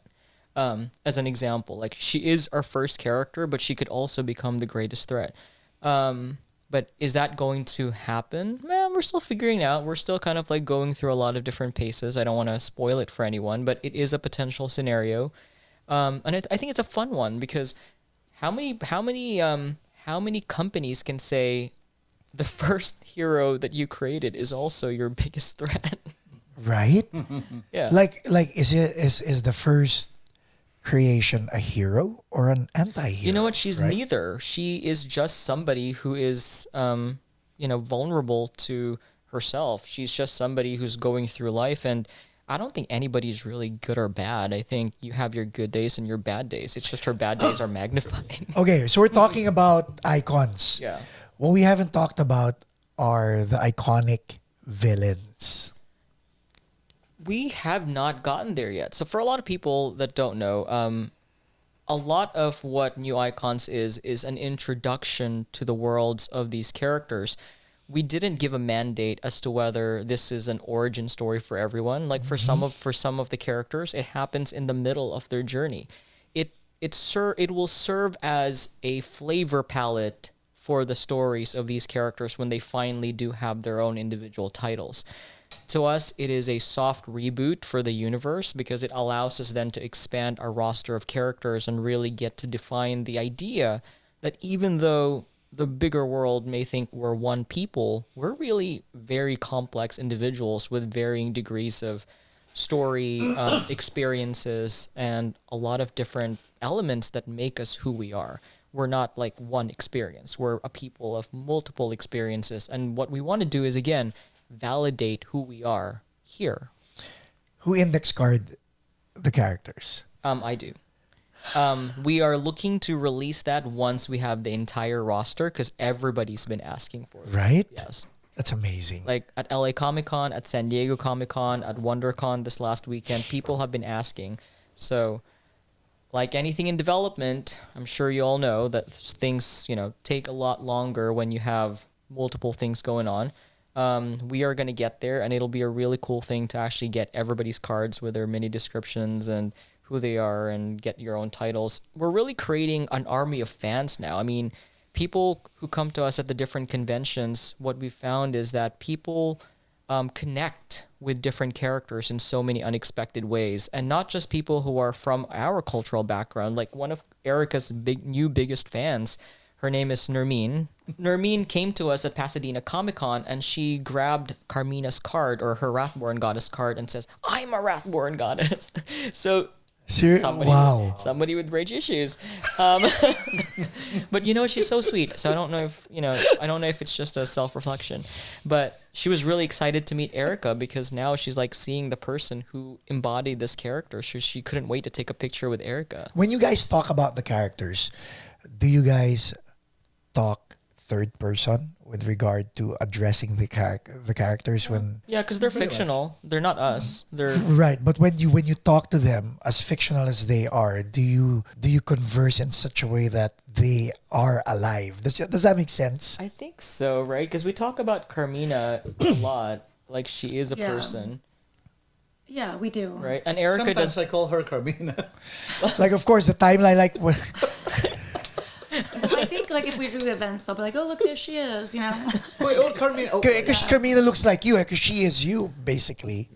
Speaker 3: As an example, like she is our first character, but she could also become the greatest threat. But is that going to happen? Man, we're still figuring it out. We're still kind of like going through a lot of different paces. I don't want to spoil it for anyone, but it is a potential scenario, and I think it's a fun one, because how many companies can say the first hero that you created is also your biggest threat?
Speaker 2: Right?
Speaker 3: Yeah.
Speaker 2: Like is the first creation a hero or an anti-hero?
Speaker 3: You know what? She's
Speaker 2: right?
Speaker 3: neither. She is just somebody who is, vulnerable to herself. She's just somebody who's going through life, and I don't think anybody's really good or bad. I think you have your good days and your bad days. It's just her bad days are magnified.
Speaker 2: Okay, so we're talking about icons.
Speaker 3: Yeah.
Speaker 2: What we haven't talked about are the iconic villains.
Speaker 3: We have not gotten there yet. So for a lot of people that don't know, a lot of what New Icons is an introduction to the worlds of these characters. We didn't give a mandate as to whether this is an origin story for everyone. Like for some of the characters, it happens in the middle of their journey. It will serve as a flavor palette for the stories of these characters when they finally do have their own individual titles. To us, it is a soft reboot for the universe because it allows us then to expand our roster of characters and really get to define the idea that even though the bigger world may think we're one people, we're really very complex individuals with varying degrees of story, experiences, and a lot of different elements that make us who we are. We're not like one experience. We're a people of multiple experiences. And what we want to do is, again, validate who we are here.
Speaker 2: Who index card the characters?
Speaker 3: I do. We are looking to release that once we have the entire roster because everybody's been asking for it.
Speaker 2: Right?
Speaker 3: Yes.
Speaker 2: That's amazing.
Speaker 3: Like at LA Comic Con, at San Diego Comic Con, at WonderCon this last weekend, people have been asking. So, like anything in development, I'm sure you all know that things, take a lot longer when you have multiple things going on. We are going to get there, and it'll be a really cool thing to actually get everybody's cards with their mini descriptions and who they are and get your own titles. We're really creating an army of fans now. I mean, people who come to us at the different conventions, what we found is that people connect with different characters in so many unexpected ways, and not just people who are from our cultural background. Like one of Erica's biggest fans, her name is Nermeen. Nermeen came to us at Pasadena Comic-Con and she grabbed Carmina's card, or her Wrathborn Goddess card, and says, "I'm a Wrathborn Goddess." So
Speaker 2: Wow.
Speaker 3: Somebody with rage issues. But she's so sweet. So I don't know if it's just a self-reflection. But she was really excited to meet Erica because now she's like seeing the person who embodied this character. So she couldn't wait to take a picture with Erica.
Speaker 2: When you guys talk about the characters, do you guys talk third person with regard to addressing the characters when?
Speaker 3: Yeah, because they're fictional. They're not us. They're
Speaker 2: Right, but when you talk to them, as fictional as they are, do you converse in such a way that they are alive? Does that make sense?
Speaker 3: I think so, right? Because we talk about Carmina a lot, like she is a
Speaker 1: Yeah.
Speaker 3: person,
Speaker 1: Yeah, we do.
Speaker 3: right? And Erica
Speaker 4: Sometimes
Speaker 3: does.
Speaker 4: I call her Carmina.
Speaker 2: Like, of course, the timeline, like.
Speaker 1: I think like if we do events, they'll be like, "Oh, look, there she is,"
Speaker 4: Wait, oh, Carmina. Oh,
Speaker 2: Because Carmina looks like you, because she is you, basically.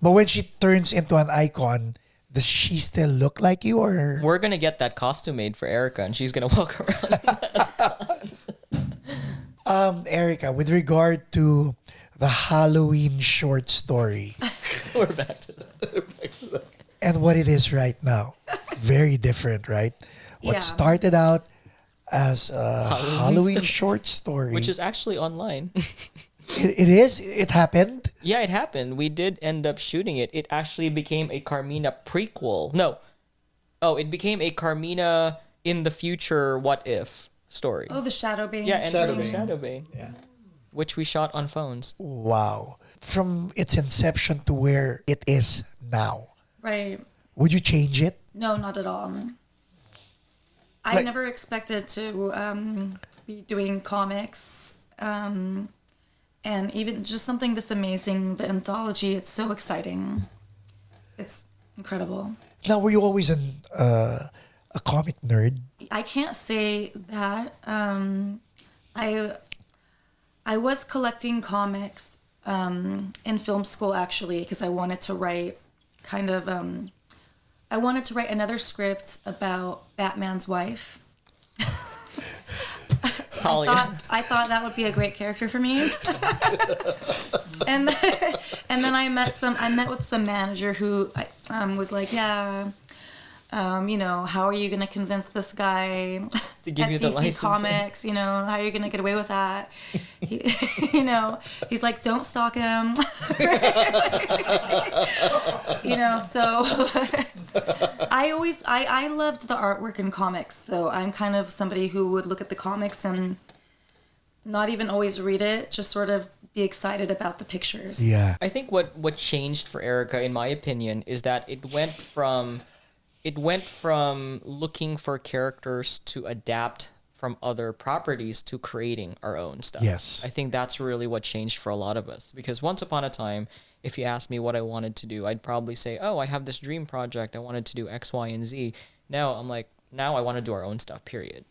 Speaker 2: But when she turns into an icon, does she still look like you, or?
Speaker 3: We're gonna get that costume made for Erica, and she's gonna walk around.
Speaker 2: Erica, with regard to the Halloween short story
Speaker 3: We're back to that.
Speaker 2: and what it is right now, very different, right? What
Speaker 1: Yeah.
Speaker 2: started out as a Halloween
Speaker 3: story.
Speaker 2: short story,
Speaker 3: Which is actually online.
Speaker 2: it happened.
Speaker 3: Yeah, it happened. We did end up shooting it. It actually became a Carmina prequel. No. Oh, it became a Carmina in the future what if story.
Speaker 1: Oh, the Shadow Bane.
Speaker 3: Yeah, entering
Speaker 4: Shadowbane.
Speaker 3: Shadowbane.
Speaker 4: Yeah.
Speaker 3: Which we shot on phones.
Speaker 2: Wow, from its inception to where it is now,
Speaker 1: Right.
Speaker 2: would you change it?
Speaker 1: No, not at all. I
Speaker 2: Like-
Speaker 1: never expected to be doing comics, and even just something this amazing, the anthology. It's so exciting. It's incredible.
Speaker 2: Now, were you always a comic nerd?
Speaker 1: I can't say that. I was collecting comics in film school actually because I wanted to write I wanted to write another script about Batman's wife.
Speaker 3: Talia.
Speaker 1: I thought that would be a great character for me. and then I met with some manager who was like, yeah, how are you gonna convince this guy
Speaker 3: To give
Speaker 1: at
Speaker 3: you the
Speaker 1: DC
Speaker 3: licensing.
Speaker 1: Comics? How are you gonna get away with that? He's like, don't stalk him. So I loved the artwork in comics. So I'm kind of somebody who would look at the comics and not even always read it, just sort of be excited about the pictures.
Speaker 2: Yeah.
Speaker 3: I think what changed for Erica, in my opinion, is that it it went from looking for characters to adapt from other properties to creating our own stuff.
Speaker 2: Yes.
Speaker 3: I think that's really what changed for a lot of us, because once upon a time, if you asked me what I wanted to do, I'd probably say, oh, I have this dream project. I wanted to do X, Y, and Z. Now I'm like, now I want to do our own stuff, period.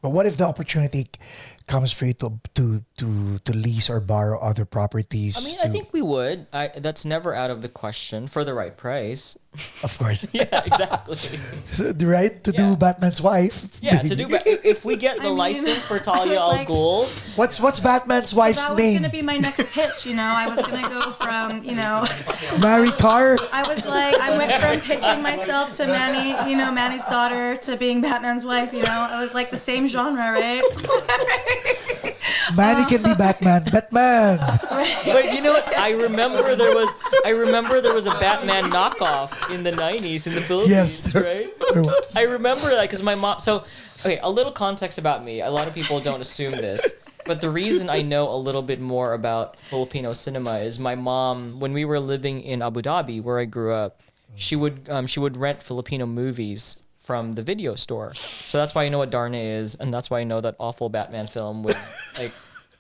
Speaker 2: But what if the opportunity comes for you to lease or borrow other properties?
Speaker 3: I mean, I think we would. That's never out of the question for the right price.
Speaker 2: Of course.
Speaker 3: Yeah, exactly.
Speaker 2: Right? To do Batman's wife.
Speaker 3: Yeah, to do. If we get the license for Talia al
Speaker 1: like-
Speaker 3: Ghul,
Speaker 2: What's Batman's wife's
Speaker 1: That was
Speaker 2: name?
Speaker 1: gonna be my next pitch. I was gonna go from
Speaker 2: Mary Carr?
Speaker 1: I was like, I went from pitching myself to Manny, Manny's daughter, to being Batman's wife. I was like the same genre, right?
Speaker 2: Manny can be Batman. Batman!
Speaker 3: but you know what? I remember there was a Batman knockoff in the 90s in the Philippines,
Speaker 2: Yes,
Speaker 3: right?
Speaker 2: there was.
Speaker 3: I remember that because my mom. So, okay, a little context about me. A lot of people don't assume this, but the reason I know a little bit more about Filipino cinema is my mom. When we were living in Abu Dhabi, where I grew up, she would rent Filipino movies from the video store. So that's why I know what Darna is, and that's why I know that awful Batman film with like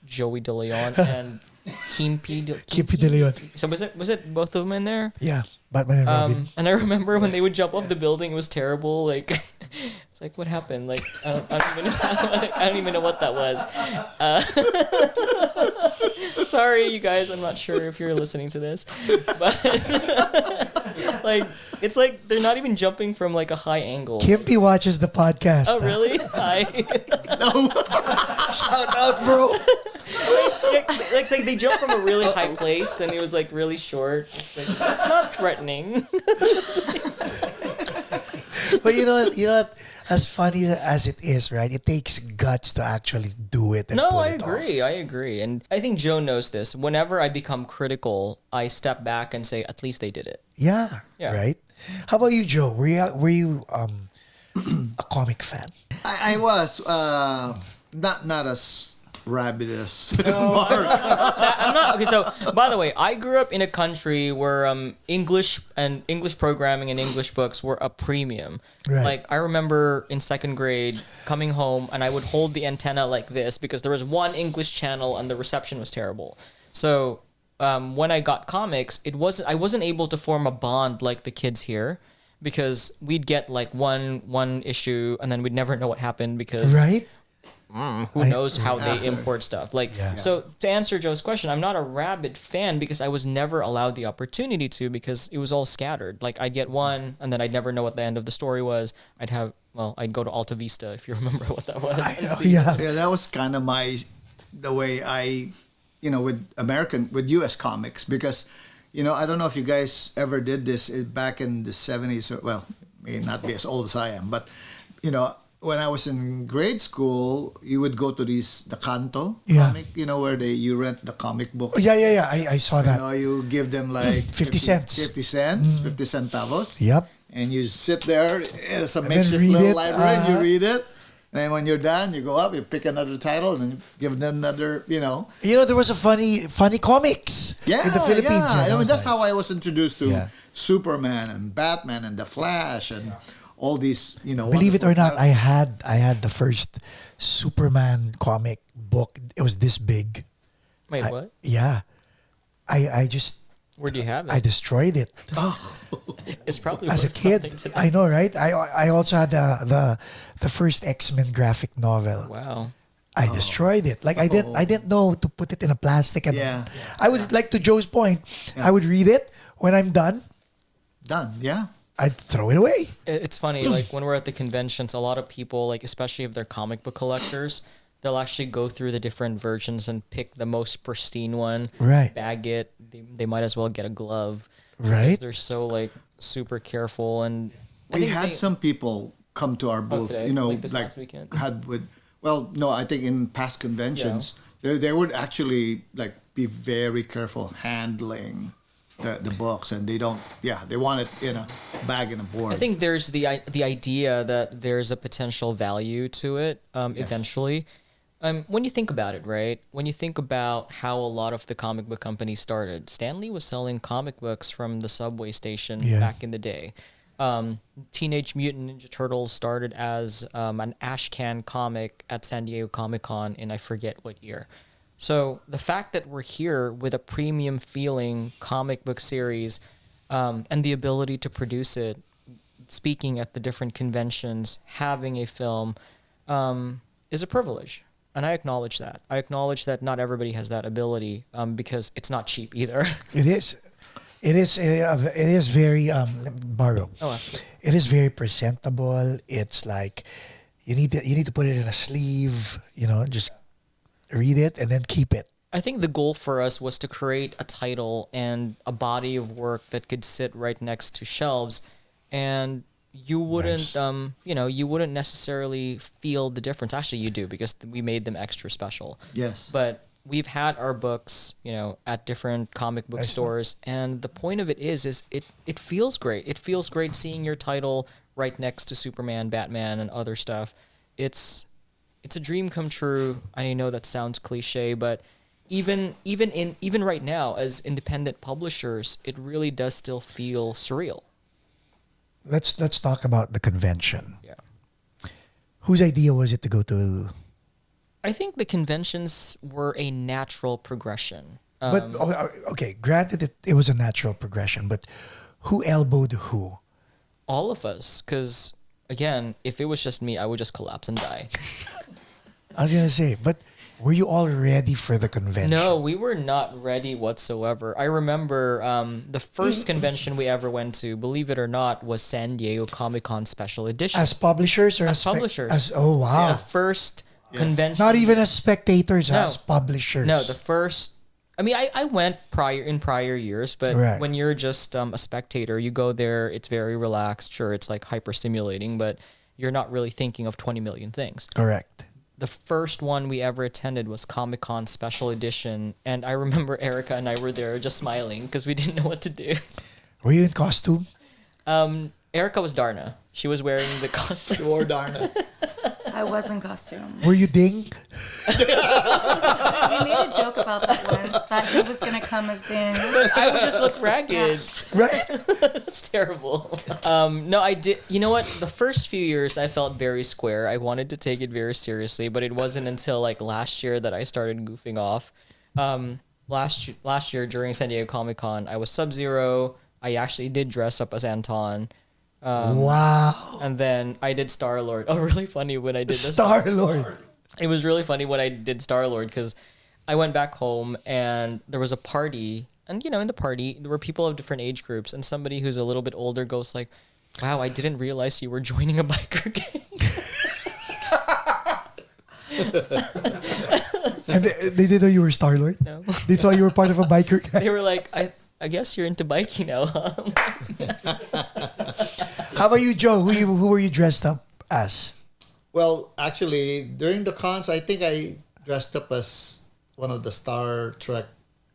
Speaker 3: Joey De Leon and Kimpi
Speaker 2: De Leon.
Speaker 3: So was it both of them in there?
Speaker 2: Yeah, Batman and Robin.
Speaker 3: And I remember when they would jump off the building, it was terrible. Like, it's like, what happened? Like, I don't even know. I don't even know what that was. Sorry, you guys. I'm not sure if you're listening to this, but like, it's like they're not even jumping from like a high angle.
Speaker 2: Kimpy watches the podcast.
Speaker 3: Oh, really? Hi.
Speaker 2: Shout out, bro.
Speaker 3: like they jumped from a really high place, and it was like really short. It's like, it's not threatening.
Speaker 2: But you know what? As funny as it is, right? It takes guts to actually do it and
Speaker 3: No,
Speaker 2: pull
Speaker 3: I
Speaker 2: it
Speaker 3: agree.
Speaker 2: off.
Speaker 3: I agree. And I think Joe knows this. Whenever I become critical, I step back and say, at least they did it.
Speaker 2: Yeah,
Speaker 3: Yeah.
Speaker 2: right? How about you, Joe? Were you a comic fan?
Speaker 4: I was not as rabid as
Speaker 3: I'm not. Okay, so by the way, I grew up in a country where English programming and English books were a premium.
Speaker 2: Right.
Speaker 3: Like, I remember in second grade coming home and I would hold the antenna like this because there was one English channel and the reception was terrible. So when I got comics, I wasn't able to form a bond like the kids here, because we'd get like one issue and then we'd never know what happened because
Speaker 2: Right?
Speaker 3: who knows how they import stuff. Like,
Speaker 2: Yeah.
Speaker 3: so to answer Joe's question, I'm not a rabid fan because I was never allowed the opportunity to, because it was all scattered. Like, I'd get one and then I'd never know what the end of the story was. I'd go to Alta Vista, if you remember what that was.
Speaker 2: I
Speaker 3: and
Speaker 2: know,
Speaker 3: see.
Speaker 2: yeah.
Speaker 4: yeah, that was kind of the way I, with US comics, because, I don't know if you guys ever did this back in the 70s, or, well, may not be as old as I am, but, when I was in grade school, you would go to the Canto comic, where you rent the comic book.
Speaker 2: Yeah. I saw that.
Speaker 4: You give them like
Speaker 2: 50 cents.
Speaker 4: 50 cents, 50 centavos.
Speaker 2: Yep.
Speaker 4: And you sit there, it's a
Speaker 2: then
Speaker 4: makeshift
Speaker 2: read
Speaker 4: little
Speaker 2: it,
Speaker 4: library, and you
Speaker 2: uh-huh.
Speaker 4: read it. And then when you're done, you go up, you pick another title, and then give them another,
Speaker 2: There was a funny comics
Speaker 4: Yeah,
Speaker 2: in the Philippines.
Speaker 4: yeah.
Speaker 2: Yeah,
Speaker 4: That's
Speaker 2: nice.
Speaker 4: how I was introduced to
Speaker 2: Yeah.
Speaker 4: Superman and Batman and the Flash and all these,
Speaker 2: Believe it or
Speaker 4: wonderful
Speaker 2: not, I had the first Superman comic book. It was this big.
Speaker 3: Wait, what?
Speaker 2: Yeah. I just
Speaker 3: Where do you have it?
Speaker 2: I destroyed it
Speaker 3: It's probably
Speaker 2: as a
Speaker 3: worth
Speaker 2: kid.
Speaker 3: something today.
Speaker 2: I know, right? I also had the first X-Men graphic novel.
Speaker 3: Wow.
Speaker 2: I destroyed it. Like I didn't know to put it in a plastic, and
Speaker 4: Yeah.
Speaker 2: I would, like, to Joe's point, I would read it. When I'm done,
Speaker 4: Done, yeah.
Speaker 2: I'd throw it away.
Speaker 3: It's funny, like when we're at the conventions, a lot of people, like especially if they're comic book collectors, they'll actually go through the different versions and pick the most pristine one,
Speaker 2: Right.
Speaker 3: bag it. They might as well get a glove,
Speaker 2: Right.
Speaker 3: because they're so like super careful. And I
Speaker 4: We
Speaker 3: think
Speaker 4: had
Speaker 3: they-
Speaker 4: some people come to our booth,
Speaker 3: today? Like this last weekend?
Speaker 4: I think in past conventions, they would actually like be very careful handling the books, and they want it in a bag and a board.
Speaker 3: I think there's the idea that there's a potential value to it eventually. When you think about it, right? When you think about how a lot of the comic book companies started, Stan Lee was selling comic books from the subway station
Speaker 2: Yeah.
Speaker 3: back in the day. Teenage Mutant Ninja Turtles started as an ashcan comic at San Diego Comic-Con in I forget what year. So the fact that we're here with a premium feeling comic book series and the ability to produce it, speaking at the different conventions, having a film, is a privilege. And I acknowledge that. I acknowledge that not everybody has that ability because it's not cheap either.
Speaker 2: It is. It is very let me borrow.
Speaker 3: Oh,
Speaker 2: it is very presentable. It's like you need to put it in a sleeve, just read it and then keep it.
Speaker 3: I think the goal for us was to create a title and a body of work that could sit right next to shelves, and you wouldn't you wouldn't necessarily feel the difference. Actually, you do, because we made them extra special.
Speaker 4: Yes.
Speaker 3: But we've had our books, at different comic book stores, and the point of it is it feels great. It feels great seeing your title right next to Superman, Batman, and other stuff. It's a dream come true. I know that sounds cliche, but even right now as independent publishers, it really does still feel surreal.
Speaker 2: Let's talk about the convention.
Speaker 3: Yeah.
Speaker 2: Whose idea was it to go to?
Speaker 3: I think the conventions were a natural progression.
Speaker 2: But okay, granted it was a natural progression, but who elbowed who?
Speaker 3: All of us, because again, if it was just me, I would just collapse and die.
Speaker 2: I was gonna say, but were you all ready for the convention?
Speaker 3: No, we were not ready whatsoever. I remember the first convention we ever went to, believe it or not, was San Diego Comic-Con Special Edition.
Speaker 2: As publishers or
Speaker 3: As publishers.
Speaker 2: Oh wow!
Speaker 3: The first convention.
Speaker 2: Not even as spectators,
Speaker 3: No.
Speaker 2: as publishers.
Speaker 3: No, the first. I mean, I went in prior years, but
Speaker 2: Right.
Speaker 3: when you're just a spectator, you go there. It's very relaxed. Sure, it's like hyper stimulating, but you're not really thinking of 20 million things.
Speaker 2: Correct.
Speaker 3: The first one we ever attended was Comic-Con Special Edition, and I remember Erica and I were there just smiling because we didn't know what to do.
Speaker 2: Were you in costume?
Speaker 3: Erica was Darna. She was wearing the costume.
Speaker 4: Or Darna.
Speaker 1: I was in costume.
Speaker 2: Were you Ding?
Speaker 1: We made a joke about that once, that he was going to come as Ding.
Speaker 3: I would just look ragged.
Speaker 2: Right.
Speaker 3: That's terrible. No, I did. You know what? The first few years, I felt very square. I wanted to take it very seriously, but it wasn't until like last year that I started goofing off. Last year during San Diego Comic-Con, I was Sub-Zero. I actually did dress up as Anton.
Speaker 2: Wow.
Speaker 3: And then I did Star-Lord. Oh, really funny when I did this.
Speaker 2: Star-Lord.
Speaker 3: It was really funny when I did Star-Lord because I went back home and there was a party. And, in the party, there were people of different age groups. And somebody who's a little bit older goes like, wow, I didn't realize you were joining a biker gang.
Speaker 2: And they didn't know you were Star-Lord?
Speaker 3: No.
Speaker 2: They thought you were part of a biker gang?
Speaker 3: They were like, I guess you're into biking now, huh?
Speaker 2: How about you, Joe? Who were you dressed up as?
Speaker 4: Well, actually, during the cons, I think I dressed up as one of the Star Trek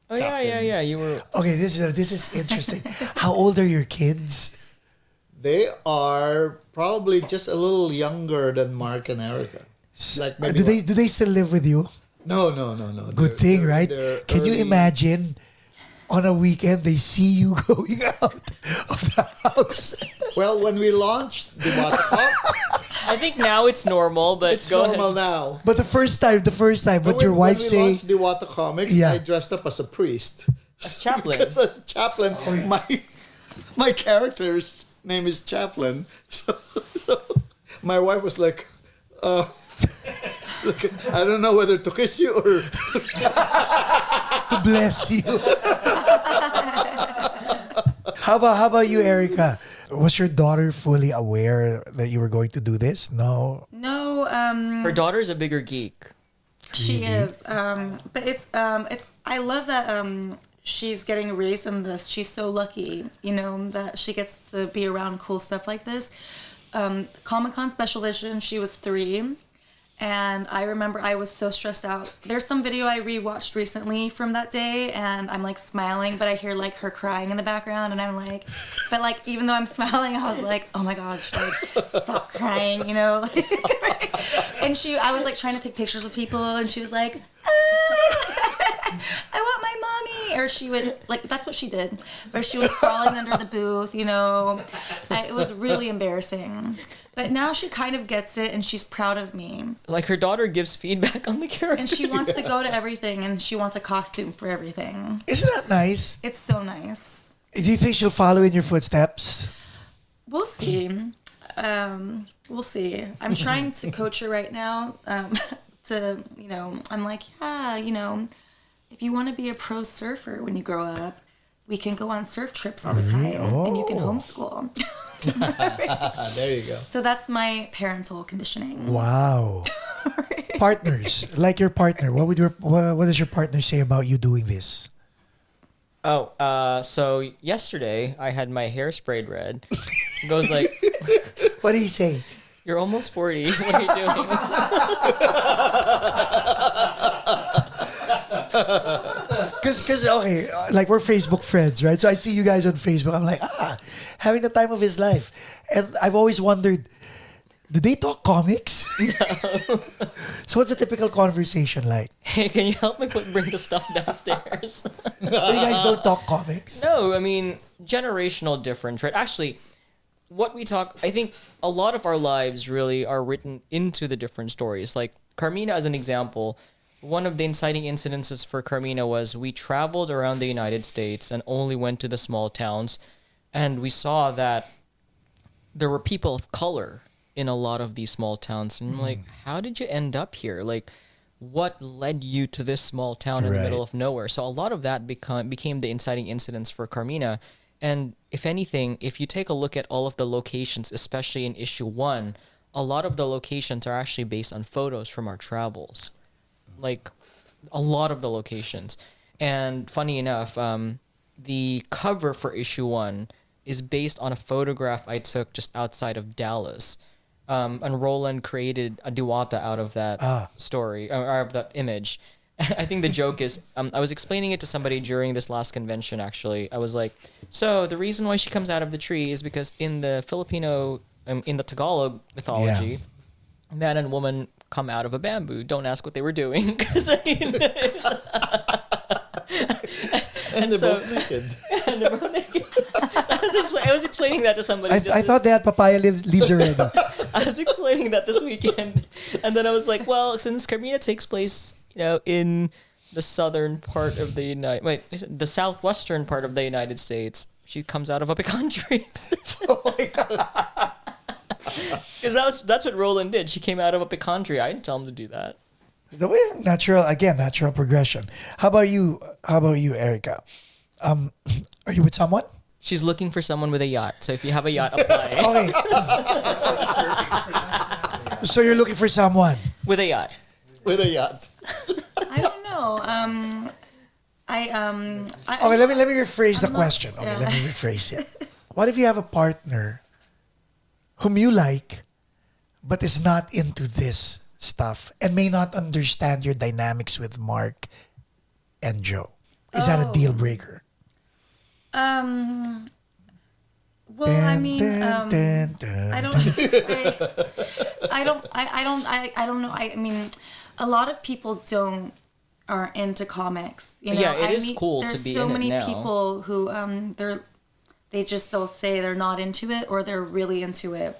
Speaker 3: Oh, yeah.
Speaker 4: captains.
Speaker 3: You were...
Speaker 2: Okay, this is interesting. How old are your kids?
Speaker 4: They are probably just a little younger than Mark and Erica. Like maybe
Speaker 2: Do they still live with you?
Speaker 4: No.
Speaker 2: Good thing, right?
Speaker 4: they're
Speaker 2: Can you
Speaker 4: early-
Speaker 2: imagine on a weekend they see you going out of the house?
Speaker 4: Well, when we launched Diwata Komiks,
Speaker 3: I think now it's normal, but
Speaker 4: it's
Speaker 3: go
Speaker 4: normal
Speaker 3: ahead.
Speaker 4: now.
Speaker 2: But the first time, but
Speaker 4: When-
Speaker 2: your wife
Speaker 4: when we
Speaker 2: say,
Speaker 4: launched Diwata Komiks,
Speaker 2: Yeah.
Speaker 4: I dressed up as a priest.
Speaker 3: As chaplain.
Speaker 4: Because as chaplain, my character's name is Chaplain. So my wife was like, look, I don't know whether to kiss you or...
Speaker 2: to bless you. How about you, Erica? Was your daughter fully aware that you were going to do this? No.
Speaker 1: No,
Speaker 3: Her daughter's a bigger geek.
Speaker 1: she is. But it's I love that she's getting raised in this. She's so lucky, that she gets to be around cool stuff like this. Comic-Con Special Edition, she was 3. And I remember I was so stressed out. There's some video I rewatched recently from that day, and I'm like smiling, but I hear like her crying in the background, and I'm like, but like even though I'm smiling, I was like, oh my god, like, stop crying, And I was like trying to take pictures with people, and she was like, I want my mommy, or she would, like, that's what she did. Or she was crawling under the booth, you know. It was really embarrassing. But now she kind of gets it, and she's proud of me.
Speaker 3: Like, her daughter gives feedback on the character.
Speaker 1: And she wants to go to everything, and she wants a costume for everything.
Speaker 2: Isn't that nice?
Speaker 1: It's so nice.
Speaker 2: Do you think she'll follow in your footsteps?
Speaker 1: We'll see. We'll see. I'm trying to coach her right now. To, you know, I'm like, yeah, you know, if you want to be a pro surfer when you grow up, we can go on surf trips all the time, and you can homeschool.
Speaker 4: There you go.
Speaker 1: So that's my parental conditioning.
Speaker 2: Wow. Partners, like your partner, what does your partner say about you doing this?
Speaker 3: Oh, so yesterday I had my hair sprayed red. He goes like,
Speaker 2: What did he say?
Speaker 3: "You're almost 40. What are you doing?"
Speaker 2: Because okay, like we're Facebook friends, right? So I see you guys on Facebook. I'm like, having the time of his life. And I've always wondered, do they talk comics? No. So what's a typical conversation like?
Speaker 3: Hey, can you help me bring the stuff downstairs?
Speaker 2: You guys don't talk comics?
Speaker 3: No, I mean, generational difference, right? Actually, what we talk, I think a lot of our lives really are written into the different stories. Like Carmina, as an example, one of the inciting incidences for Carmina was we traveled around the United States and only went to the small towns, and we saw that there were people of color in a lot of these small towns. And I'm like, how did you end up here? Like, what led you to this small town in the middle of nowhere? So a lot of that became the inciting incidents for Carmina. And if anything, if you take a look at all of the locations, especially in issue 1, a lot of the locations are actually based on photos from our travels. Like, a lot of the locations. And funny enough, the cover for issue 1 is based on a photograph I took just outside of Dallas. And Roland created a Diwata out of that story, or out of that image. I think the joke is, I was explaining it to somebody during this last convention, actually. I was like, so the reason why she comes out of the tree is because in the Filipino, in the Tagalog mythology, man and woman come out of a bamboo. Don't ask what they were doing.
Speaker 4: And they're both naked.
Speaker 3: And they're both naked. I was explaining that to somebody.
Speaker 2: I thought they had papaya leaves already.
Speaker 3: I was explaining that this weekend, and then I was like, well, since Carmina takes place, you know, in the southern part of the the southwestern part of the United States, she comes out of a pecan tree.
Speaker 2: Oh my God.
Speaker 3: Because that's what Roland did. She came out of a pecan tree. I didn't tell him to do that.
Speaker 2: The way natural progression. How about you, Erica? Are you with someone?
Speaker 3: She's looking for someone with a yacht. So if you have a yacht, apply.
Speaker 2: Okay. So you're looking for someone
Speaker 3: With a yacht.
Speaker 4: With a yacht.
Speaker 1: I don't know.
Speaker 2: Okay, let me rephrase the question. Okay, let me rephrase it. What if you have a partner whom you like, but is not into this stuff and may not understand your dynamics with Mark and Joe? Is that a deal breaker?
Speaker 1: Well, I mean, I don't know. I mean, a lot of people aren't into comics. You know,
Speaker 3: Yeah, it is cool to
Speaker 1: there's
Speaker 3: be
Speaker 1: so
Speaker 3: in it
Speaker 1: many
Speaker 3: now.
Speaker 1: people who they'll say they're not into it or they're really into it.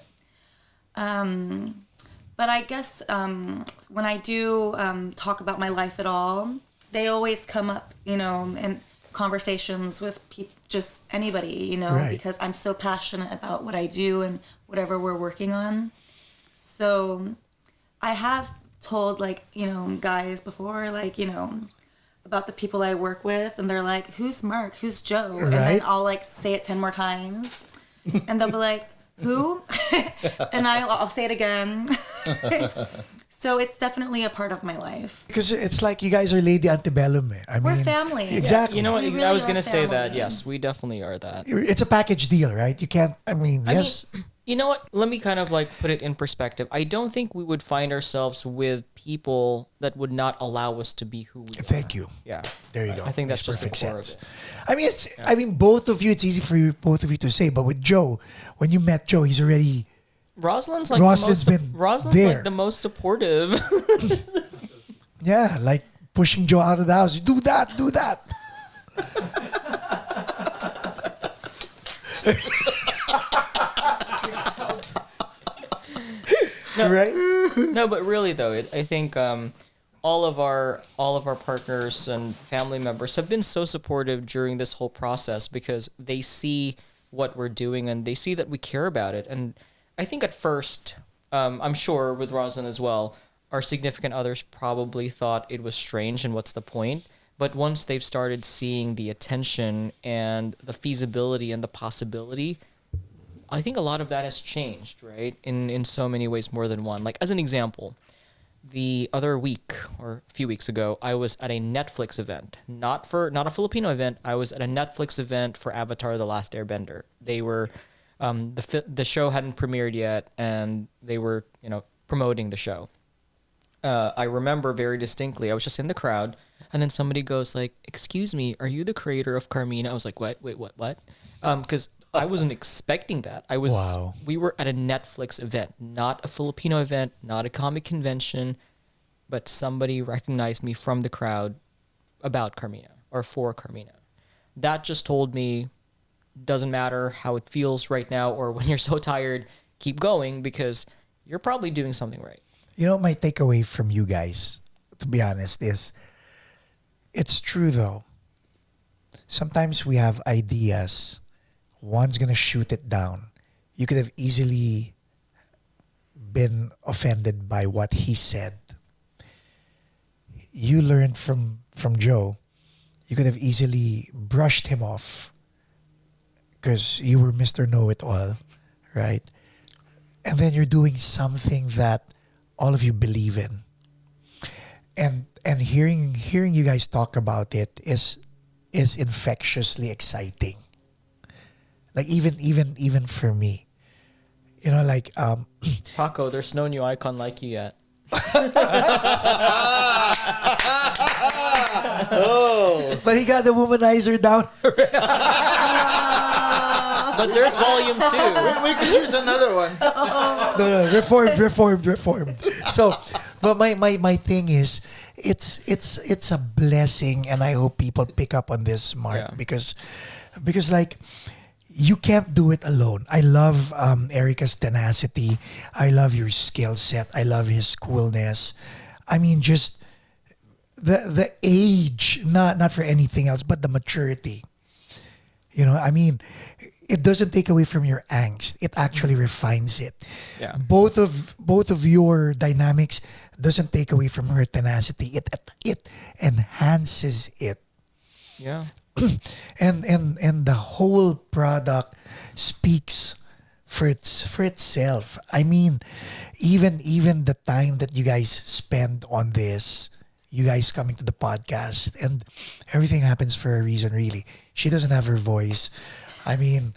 Speaker 1: But I guess when I do talk about my life at all, they always come up, you know, in conversations with just anybody, you know,
Speaker 2: Right.
Speaker 1: because I'm so passionate about what I do and whatever we're working on. So I have told, like, you know, guys before, like, you know, about the people I work with, and they're like, who's Mark? Who's Joe? And then
Speaker 2: Right.
Speaker 1: I'll, like, say it 10 more times. And they'll be like, who? And I'll say it again. So it's definitely a part of my life.
Speaker 2: Because it's like you guys are Lady Antebellum.
Speaker 1: We're family.
Speaker 2: Exactly.
Speaker 3: You know what?
Speaker 1: We really
Speaker 3: I was
Speaker 1: are
Speaker 3: going to say that.
Speaker 1: family.
Speaker 3: Yes, we definitely are that.
Speaker 2: It's a package deal, right? You can't, yes.
Speaker 3: You know what? Let me kind of like put it in perspective. I don't think we would find ourselves with people that would not allow us to be who we are.
Speaker 2: Thank you.
Speaker 3: Yeah.
Speaker 2: There you go.
Speaker 3: I think that's
Speaker 2: Makes
Speaker 3: just the
Speaker 2: perfect
Speaker 3: core
Speaker 2: sense.
Speaker 3: of it.
Speaker 2: I mean, both of you, it's easy for you, both of you to say, but with Joe, when you met Joe, he's already,
Speaker 3: Rosalind's like
Speaker 2: Rosalind's been
Speaker 3: Rosalind's
Speaker 2: there.
Speaker 3: like the most supportive.
Speaker 2: like pushing Joe out of the house. Do that. Right?
Speaker 3: No, but really though, I think all of our partners and family members have been so supportive during this whole process because they see what we're doing and they see that we care about it. And I think at first, I'm sure with Roslyn as well, our significant others probably thought it was strange and what's the point. But once they've started seeing the attention and the feasibility and the possibility, I think a lot of that has changed, right? In so many ways, more than one. Like as an example, the other week or a few weeks ago, I was at a Netflix event, not a Filipino event. I was at a Netflix event for Avatar: The Last Airbender. They were the show hadn't premiered yet, and they were promoting the show. I remember very distinctly. I was just in the crowd, and then somebody goes like, "Excuse me, are you the creator of Carmina?" I was like, "What? Wait, what?" Because I wasn't expecting that.
Speaker 2: Wow.
Speaker 3: We were at a Netflix event, not a Filipino event, not a comic convention, but somebody recognized me from the crowd about Carmina or for Carmina. That just told me, doesn't matter how it feels right now or when you're so tired, keep going because you're probably doing something right.
Speaker 2: My takeaway from you guys, to be honest, is it's true though. Sometimes we have ideas. One's going to shoot it down. You could have easily been offended by what he said. You learned from Joe. You could have easily brushed him off because you were Mr. Know-It-All, right? And then you're doing something that all of you believe in. And hearing you guys talk about it is infectiously exciting. Like even for me,
Speaker 3: Paco, there's no new icon like you yet.
Speaker 2: But he got the womanizer down.
Speaker 3: But there's volume 2.
Speaker 4: We could use another one.
Speaker 2: No, reformed. So, but my thing is, it's a blessing, and I hope people pick up on this, Mark, because like. You can't do it alone. I love Erica's tenacity. I love your skill set. I love his coolness. I mean, just the age, not for anything else, but the maturity. I mean, it doesn't take away from your angst. It actually refines it.
Speaker 3: Yeah.
Speaker 2: Both of your dynamics doesn't take away from her tenacity. It enhances it.
Speaker 3: Yeah.
Speaker 2: and the whole product speaks for itself. I mean, even the time that you guys spend on this, you guys coming to the podcast, and everything happens for a reason. Really, she doesn't have her voice. I mean,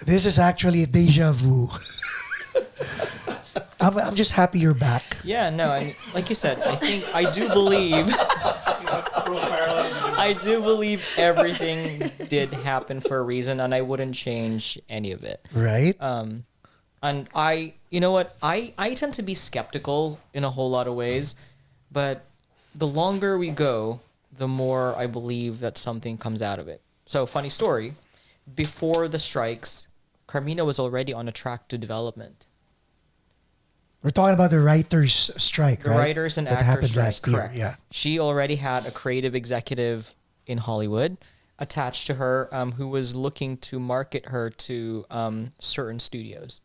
Speaker 2: this is actually a deja vu. I'm just happy you're back.
Speaker 3: Yeah, no, like you said, I do believe everything did happen for a reason, and I wouldn't change any of it.
Speaker 2: Right?
Speaker 3: And you know what? I tend to be skeptical in a whole lot of ways, but the longer we go, the more I believe that something comes out of it. So, funny story, before the strikes, Carmina was already on a track to development.
Speaker 2: We're talking about the writers' strike,
Speaker 3: The
Speaker 2: right?
Speaker 3: writers and
Speaker 2: that
Speaker 3: actors
Speaker 2: happened
Speaker 3: strike,
Speaker 2: last year.
Speaker 3: correct.
Speaker 2: Yeah.
Speaker 3: She already had a creative executive in Hollywood attached to her who was looking to market her to certain studios.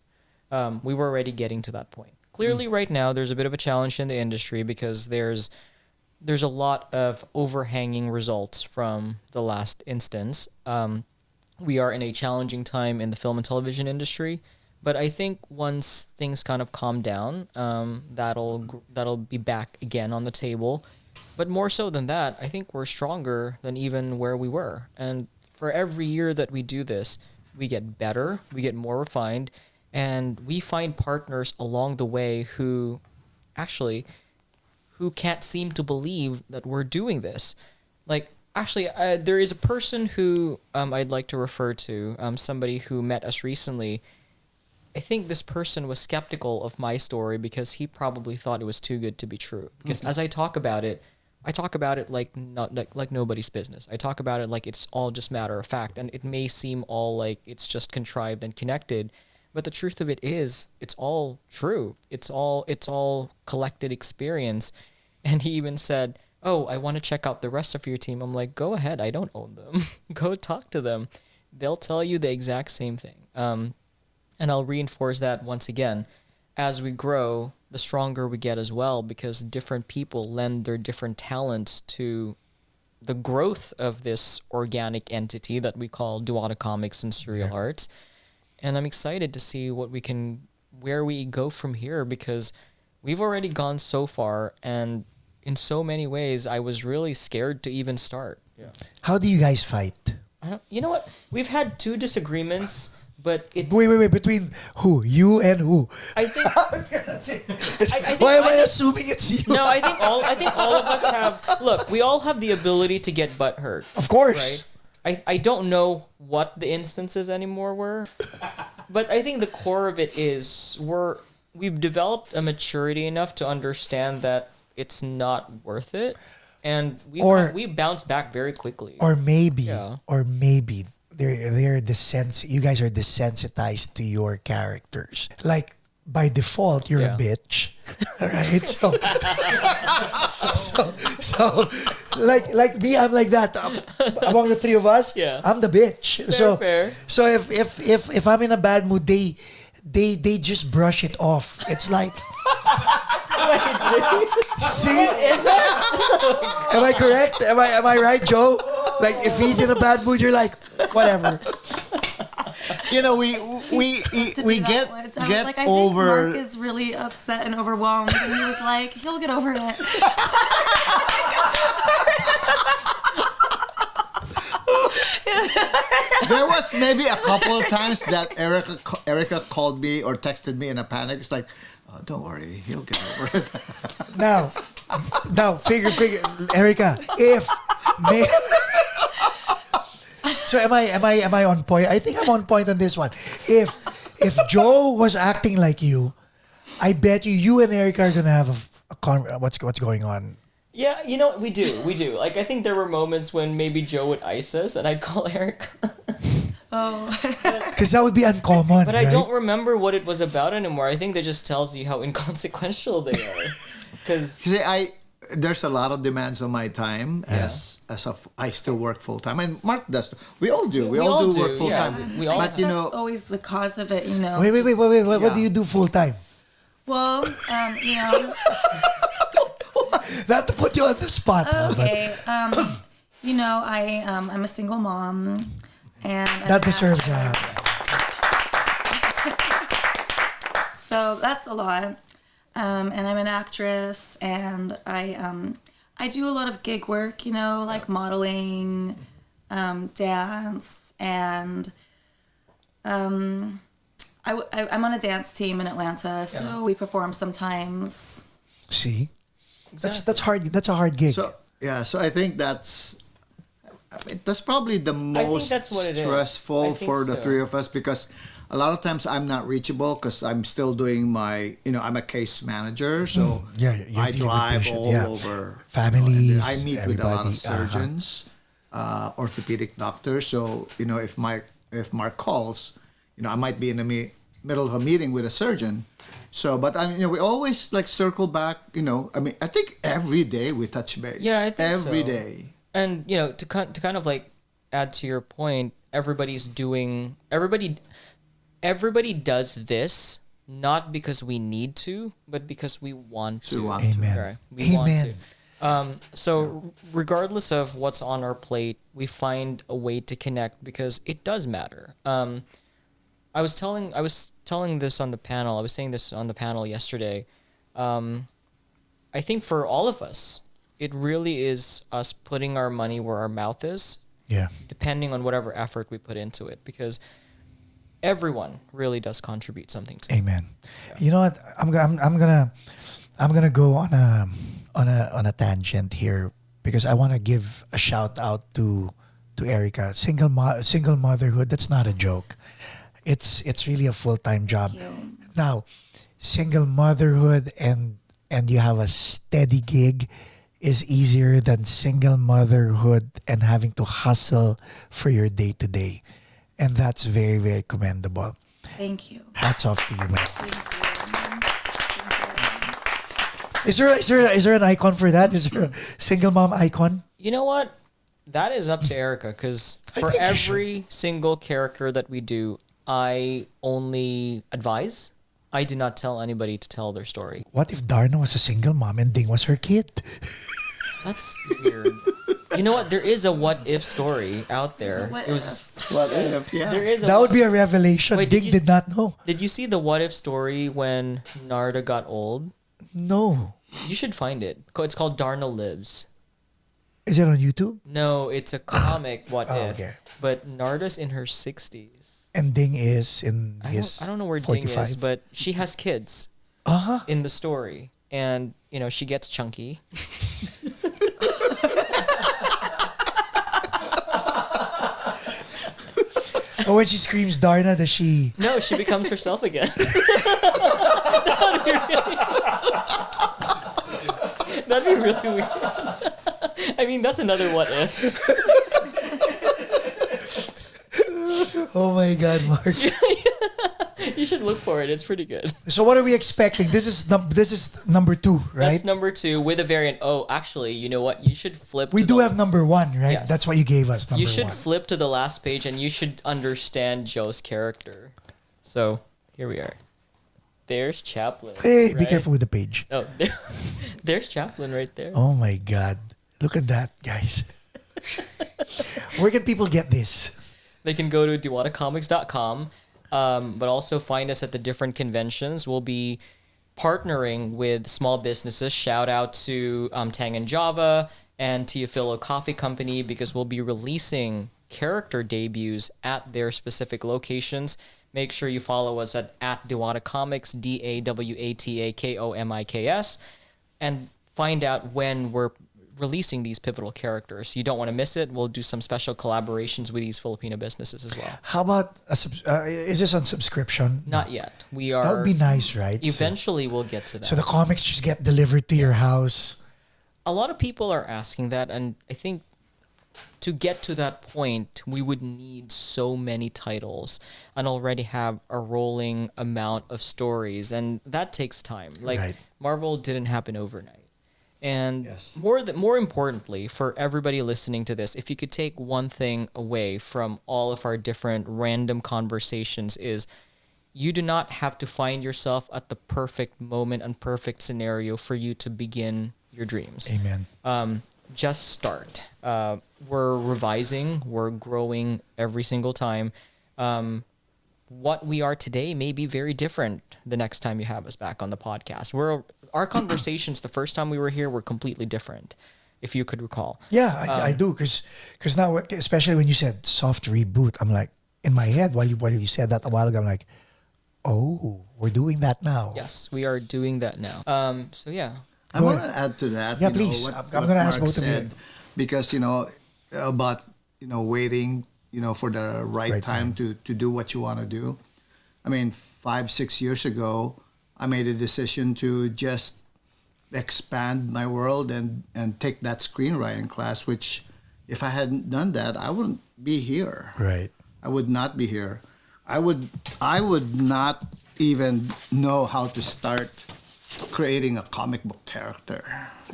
Speaker 3: We were already getting to that point. Clearly, right now, there's a bit of a challenge in the industry because there's a lot of overhanging results from the last instance. We are in a challenging time in the film and television industry. But I think once things kind of calm down, that'll be back again on the table. But more so than that, I think we're stronger than even where we were. And for every year that we do this, we get better, we get more refined, and we find partners along the way who can't seem to believe that we're doing this. Like, actually, there is a person who I'd like to refer to, somebody who met us recently. I think this person was skeptical of my story because he probably thought it was too good to be true. Because as I talk about it, I talk about it like not like nobody's business. I talk about it like it's all just matter of fact, and it may seem all like it's just contrived and connected, but the truth of it is, it's all true. It's all collected experience. And he even said, "Oh, I want to check out the rest of your team." I'm like, "Go ahead. I don't own them. Go talk to them. They'll tell you the exact same thing." And I'll reinforce that once again. As we grow, the stronger we get as well, because different people lend their different talents to the growth of this organic entity that we call Diwata Comics and Surreal Arts. And I'm excited to see where we go from here, because we've already gone so far, and in so many ways, I was really scared to even start. Yeah.
Speaker 2: How do you guys fight?
Speaker 3: You know what? We've had 2 disagreements, but it's...
Speaker 2: Wait. Between who? You and who?
Speaker 3: I think...
Speaker 2: Why am I assuming it's you?
Speaker 3: No, I think all of us have... Look, we all have the ability to get butt hurt.
Speaker 2: Of course.
Speaker 3: Right? I don't know what the instances anymore were, but I think the core of it is we've developed a maturity enough to understand that it's not worth it, and we bounce back very quickly.
Speaker 2: Or maybe they're you guys are desensitized to your characters. Like by default, you're a bitch, right? So like me, I'm like that. Among the 3 of us, I'm the bitch.
Speaker 3: Fair.
Speaker 2: So if I'm in a bad mood, they just brush it off. It's like. See? Am I correct? Am I right, Joe? Like if he's in a bad mood, you're like, whatever.
Speaker 4: You know, we get
Speaker 1: like, I
Speaker 4: over.
Speaker 1: think Mark is really upset and overwhelmed, and he was like, he'll get over it.
Speaker 4: There was maybe a couple of times that Erica called me or texted me in a panic. It's like, oh, don't worry, he'll get over it.
Speaker 2: Now, figure, Erica. So am I on point? I think I'm on point on this one. If Joe was acting like you, I bet you and Erica are gonna have what's going on.
Speaker 3: Yeah, you know, we do. Like, I think there were moments when maybe Joe would ice us, and I'd call Erica.
Speaker 1: Oh.
Speaker 2: Because that would be uncommon,
Speaker 3: But
Speaker 2: right?
Speaker 3: I don't remember what it was about anymore. I think that just tells you how inconsequential they are. Because
Speaker 4: there's a lot of demands on my time I still work full time, and Mark does. We all do. We all do work full time.
Speaker 3: We all.
Speaker 1: But that's always the cause of it, you know.
Speaker 2: Wait. What do you do full time?
Speaker 1: Well, you know.
Speaker 2: Not to put you on the spot.
Speaker 1: Okay. You know, I'm a single mom, and
Speaker 2: that deserves a.
Speaker 1: So that's a lot. And I'm an actress, and I do a lot of gig work, you know, like modeling, dance, and I'm on a dance team in Atlanta, so we perform sometimes.
Speaker 2: See, that's hard. That's a hard gig.
Speaker 4: So I think that's probably the most stressful for the 3 of us, because a lot of times I'm not reachable because I'm still doing my, I'm a case manager. So I drive all over
Speaker 2: families.
Speaker 4: I meet with a lot of surgeons, orthopedic doctors. So, if Mark calls, I might be in the middle of a meeting with a surgeon. So, but we always like circle back, I think every day we touch base.
Speaker 3: Yeah, I think
Speaker 4: every day.
Speaker 3: And, to kind of like add to your point, everybody does this not because we need to, but because we want to.
Speaker 2: Amen.
Speaker 3: Right? We want to. So regardless of what's on our plate, we find a way to connect because it does matter. I was telling this on the panel. I was saying this on the panel yesterday. I think for all of us, it really is us putting our money where our mouth is.
Speaker 2: Yeah.
Speaker 3: Depending on whatever effort we put into it, because everyone really does contribute something to it.
Speaker 2: Amen. Yeah. You know what? I'm gonna go on a tangent here because I want to give a shout out to Erica. Single motherhood. That's not a joke. It's really a full-time job. Now, single motherhood and you have a steady gig is easier than single motherhood and having to hustle for your day to day. And that's very, very commendable.
Speaker 1: Thank you.
Speaker 2: Hats off to you, man.
Speaker 1: Thank you.
Speaker 2: Is there an icon for that? Is there a single mom icon?
Speaker 3: You know what? That is up to Erica, because for
Speaker 2: think you
Speaker 3: every single character that we do, I only advise. I do not tell anybody to tell their story.
Speaker 2: What if Darna was a single mom and Ding was her kid?
Speaker 3: That's weird. You know what? There is a what if story out there.
Speaker 1: What
Speaker 3: It was
Speaker 4: What if? Yeah.
Speaker 3: there is a
Speaker 2: That would be a revelation.
Speaker 3: Wait, did
Speaker 2: Ding
Speaker 3: you-
Speaker 2: did not know.
Speaker 3: Did you see the what if story when Narda got old?
Speaker 2: No.
Speaker 3: You should find it. It's called Darna Lives.
Speaker 2: Is it on YouTube?
Speaker 3: No, it's a comic what
Speaker 2: Oh,
Speaker 3: if.
Speaker 2: okay.
Speaker 3: But Narda's in her 60s.
Speaker 2: And Ding is in his
Speaker 3: I don't know where Ding
Speaker 2: 45.
Speaker 3: is, but she has kids
Speaker 2: Uh-huh.
Speaker 3: in the story. And, you know, she gets chunky.
Speaker 2: Oh, when she screams Darna, does she...
Speaker 3: No, she becomes herself again. That'd be really weird. I mean, that's another what if.
Speaker 2: Oh my God, Mark.
Speaker 3: You should look for it. It's pretty good.
Speaker 2: So what are we expecting? This is number 2, right?
Speaker 3: That's number 2 with a variant. Oh, actually, you know what? You should flip.
Speaker 2: We
Speaker 3: to
Speaker 2: do
Speaker 3: the-
Speaker 2: have number 1, right?
Speaker 3: Yes.
Speaker 2: That's what you gave us, number
Speaker 3: You should
Speaker 2: 1.
Speaker 3: flip to the last page and you should understand Joe's character. So, here we are. There's Chaplin.
Speaker 2: Hey, be
Speaker 3: right?
Speaker 2: careful with the page.
Speaker 3: Oh, there's Chaplin right there.
Speaker 2: Oh my God. Look at that, guys. Where can people get this?
Speaker 3: They can go to diwatakomics.com, but also find us at the different conventions. We'll be partnering with small businesses. Shout out to Tang and Java and Teofilo Coffee Company, because we'll be releasing character debuts at their specific locations. Make sure you follow us at Diwata Komiks, DAWATAKOMIKS, and find out when we're releasing these pivotal characters. You don't want to miss it. We'll do some special collaborations with these Filipino businesses as well.
Speaker 2: How about, is this on subscription?
Speaker 3: Not yet. We are.
Speaker 2: That would be nice, right?
Speaker 3: Eventually, we'll get to that.
Speaker 2: So the comics just get delivered to your house.
Speaker 3: A lot of people are asking that, and I think to get to that point, we would need so many titles and already have a rolling amount of stories, and that takes time. Like
Speaker 2: Right.
Speaker 3: Marvel didn't happen overnight. And
Speaker 4: Yes.
Speaker 3: more importantly, for everybody listening to this, if you could take one thing away from all of our different random conversations, is you do not have to find yourself at the perfect moment and perfect scenario for you to begin your dreams.
Speaker 2: Amen.
Speaker 3: Just start. We're revising, we're growing every single time. What we are today may be very different the next time you have us back on the podcast. Our conversations the first time we were here were completely different, if you could recall.
Speaker 2: Yeah, I do, because now, especially when you said soft reboot, I'm like, in my head, while you said that a while ago, I'm like, oh, we're doing that now.
Speaker 3: Yes, we are doing that now. So yeah.
Speaker 4: I
Speaker 2: Go
Speaker 4: want to
Speaker 2: ahead.
Speaker 4: add to that.
Speaker 2: Yeah,
Speaker 4: you know,
Speaker 2: please.
Speaker 4: what-
Speaker 2: I'm
Speaker 4: what
Speaker 2: gonna ask
Speaker 4: Mark
Speaker 2: both of you.
Speaker 4: said, because about waiting for the right time to do what you want to do. I mean, 5-6 years ago, I made a decision to just expand my world and take that screenwriting class, which if I hadn't done that, I wouldn't be here.
Speaker 2: Right.
Speaker 4: I would not be here. I would not even know how to start creating a comic book character.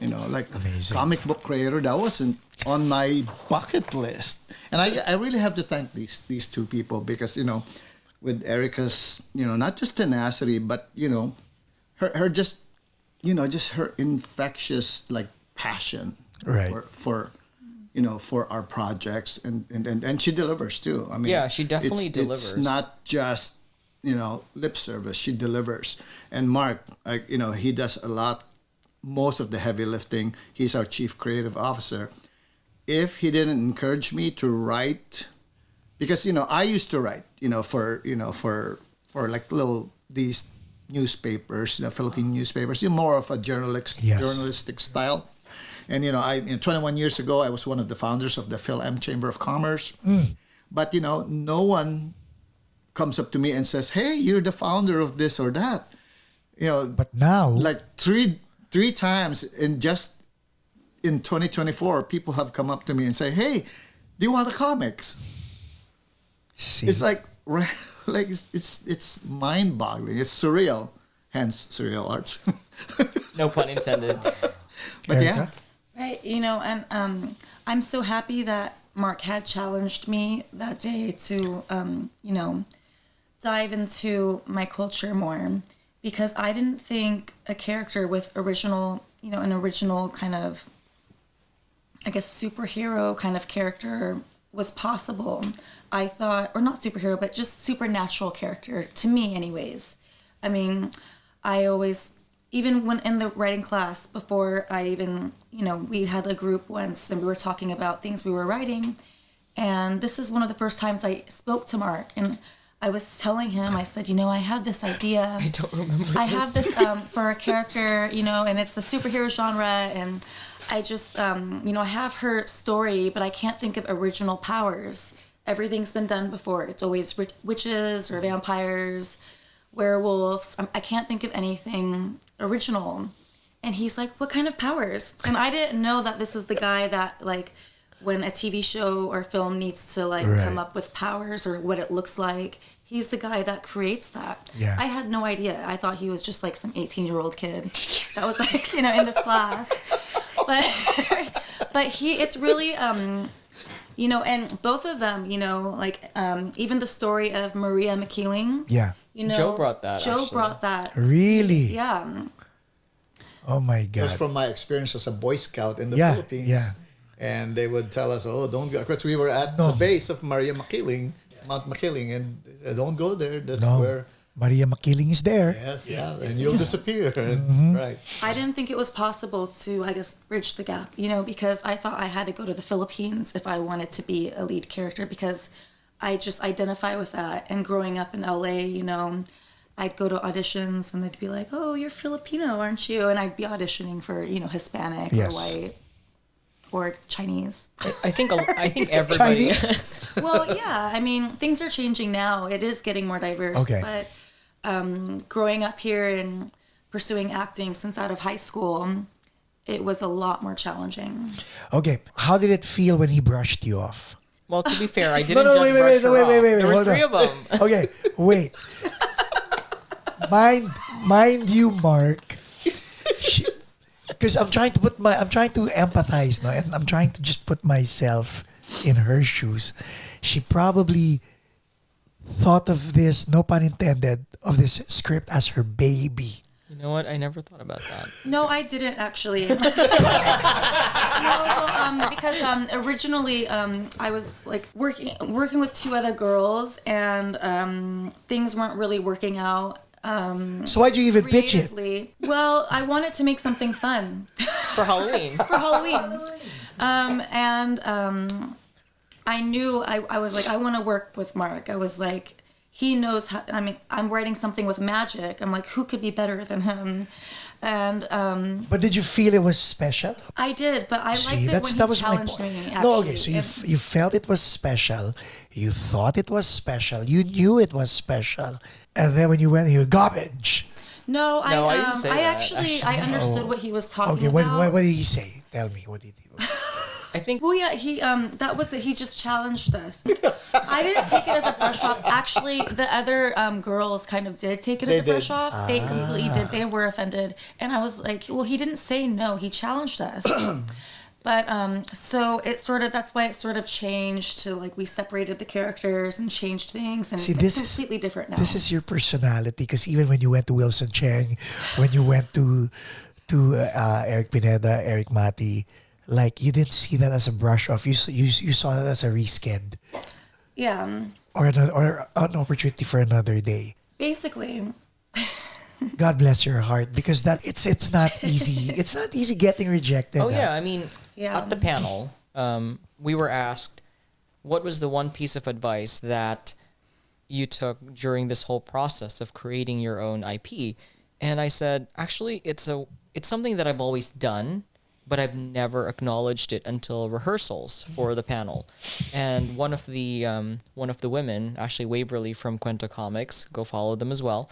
Speaker 4: Like
Speaker 2: Amazing.
Speaker 4: comic book creator, that wasn't on my bucket list. And I really have to thank these two people, because with Erica's not just tenacity, but her just her infectious like passion
Speaker 2: Right.
Speaker 4: for our projects, and she delivers too. I mean,
Speaker 3: Yeah, she definitely delivers.
Speaker 4: It's not just lip service. She delivers. And Mark, he does a lot, most of the heavy lifting. He's our chief creative officer. If he didn't encourage me to write, because I used to write for like little these newspapers, Philippine newspapers, more of a journalistic style. And 21 years ago, I was one of the founders of the Phil-M Chamber of Commerce. But no one comes up to me and says, "Hey, you're the founder of this or that."
Speaker 2: But now,
Speaker 4: Like three times in just in 2024, people have come up to me and say, "Hey, Diwata Komiks."
Speaker 2: See,
Speaker 4: It's like it's mind-boggling. It's surreal, hence surreal arts.
Speaker 3: No pun intended.
Speaker 4: But
Speaker 2: Erica?
Speaker 1: Right, and I'm so happy that Mark had challenged me that day to, dive into my culture more, because I didn't think a character with an original kind of, I guess, superhero kind of character was possible. I thought, or not superhero, but just supernatural character, to me anyways. I mean, I always, even when in the writing class, before I even, we had a group once and we were talking about things we were writing. And this is one of the first times I spoke to Mark, and I was telling him, I said, I have this idea.
Speaker 3: I don't remember.
Speaker 1: I have this for a character, and it's the superhero genre, and I just, I have her story, but I can't think of original powers. Everything's been done before. It's always witches or vampires, werewolves. I can't think of anything original. And he's like, what kind of powers? And I didn't know that this is the guy that, like, when a TV show or film needs to, like,
Speaker 2: Right.
Speaker 1: come up with powers or what it looks like, he's the guy that creates that.
Speaker 2: Yeah.
Speaker 1: I had no idea. I thought he was just, like, some 18-year-old kid that was, like, in this class. But it's really, and both of them, even the story of Maria McKeeling.
Speaker 2: Yeah.
Speaker 3: Joe brought that,
Speaker 1: Joe
Speaker 3: actually.
Speaker 1: brought that.
Speaker 2: Really?
Speaker 1: Yeah.
Speaker 2: Oh my
Speaker 4: It was
Speaker 2: God.
Speaker 4: from my experience as a Boy Scout in the
Speaker 2: Yeah,
Speaker 4: Philippines.
Speaker 2: yeah.
Speaker 4: And they would tell us, "Oh, don't go," because we were at
Speaker 2: No.
Speaker 4: the base of Maria McKeeling, Mount McKeeling, and they said, "Don't go there. That's
Speaker 2: No.
Speaker 4: where."
Speaker 2: Maria McKeeling is there.
Speaker 4: Yes, yeah, and you'll disappear.
Speaker 2: Mm-hmm.
Speaker 4: Right.
Speaker 1: I didn't think it was possible to, I guess, bridge the gap, because I thought I had to go to the Philippines if I wanted to be a lead character, because I just identify with that. And growing up in LA, I'd go to auditions and they'd be like, "Oh, you're Filipino, aren't you?" And I'd be auditioning for, Hispanic
Speaker 2: Yes.
Speaker 1: or white or Chinese.
Speaker 3: I think everybody.
Speaker 2: Chinese?
Speaker 1: Well, yeah, I mean, things are changing now. It is getting more diverse.
Speaker 2: Okay.
Speaker 1: But growing up here and pursuing acting since out of high school, it was a lot more challenging.
Speaker 2: Okay. How did it feel when he brushed you off?
Speaker 3: Well, to be fair, I didn't
Speaker 2: no,
Speaker 3: just
Speaker 2: wait,
Speaker 3: brush
Speaker 2: wait,
Speaker 3: her
Speaker 2: wait,
Speaker 3: off.
Speaker 2: wait, wait,
Speaker 3: There were
Speaker 2: hold
Speaker 3: three
Speaker 2: on.
Speaker 3: of them.
Speaker 2: Okay, wait. Mind you, Mark. Because I'm trying to empathize now, and I'm trying to just put myself in her shoes. She probably thought of this, no pun intended, of this script as her baby.
Speaker 3: You know what? I never thought about that.
Speaker 1: No, I didn't actually. Because originally I was like working with two other girls, and things weren't really working out.
Speaker 2: So why'd you even pitch it?
Speaker 1: Creatively. Well, I wanted to make something fun
Speaker 3: For Halloween.
Speaker 1: for Halloween. I knew I was like, I want to work with Mark. I was like, he knows how, I mean, I'm writing something with magic. I'm like, who could be better than him? And
Speaker 2: But did you feel it was special?
Speaker 1: I did, but I liked
Speaker 2: See,
Speaker 1: it when
Speaker 2: that
Speaker 1: he
Speaker 2: was my
Speaker 1: challenged
Speaker 2: point.
Speaker 1: me.
Speaker 2: No, okay,
Speaker 1: actually.
Speaker 2: so you,
Speaker 1: If-
Speaker 2: you felt it was special, you thought it was special, you knew it was special, and then when you went, you garbage.
Speaker 1: No,
Speaker 3: No, I didn't say
Speaker 1: I
Speaker 3: that,
Speaker 1: actually I understood what he was talking
Speaker 2: Okay,
Speaker 1: about.
Speaker 2: what did he say? Tell me, what did he?
Speaker 3: I think
Speaker 1: Well, yeah, he that was it. He just challenged us. I didn't take it as a brush off. Actually, the other girls kind of did take it as a
Speaker 4: They
Speaker 1: brush
Speaker 4: did.
Speaker 1: off. They completely did. They were offended, and I was like, well, he didn't say no. He challenged us. But so it sort of, that's why it sort of changed to like we separated the characters and changed things, and
Speaker 2: See,
Speaker 1: it's
Speaker 2: this is-
Speaker 1: completely different now.
Speaker 2: This is your personality, because even when you went to Wilson Cheng, when you went to Eric Pineda, Eric Mati, like you didn't see that as a brush off. You saw that as a reskin,
Speaker 1: Yeah,
Speaker 2: or an opportunity for another day.
Speaker 1: basically.
Speaker 2: God bless your heart, because that it's not easy. It's not easy getting rejected.
Speaker 3: Oh yeah, I mean,
Speaker 1: Yeah.
Speaker 3: at the panel, we were asked, what was the one piece of advice that you took during this whole process of creating your own IP? And I said, actually, it's something that I've always done, but I've never acknowledged it until rehearsals for the panel. And one of the women, actually Waverly from Cuento Comics, go follow them as well.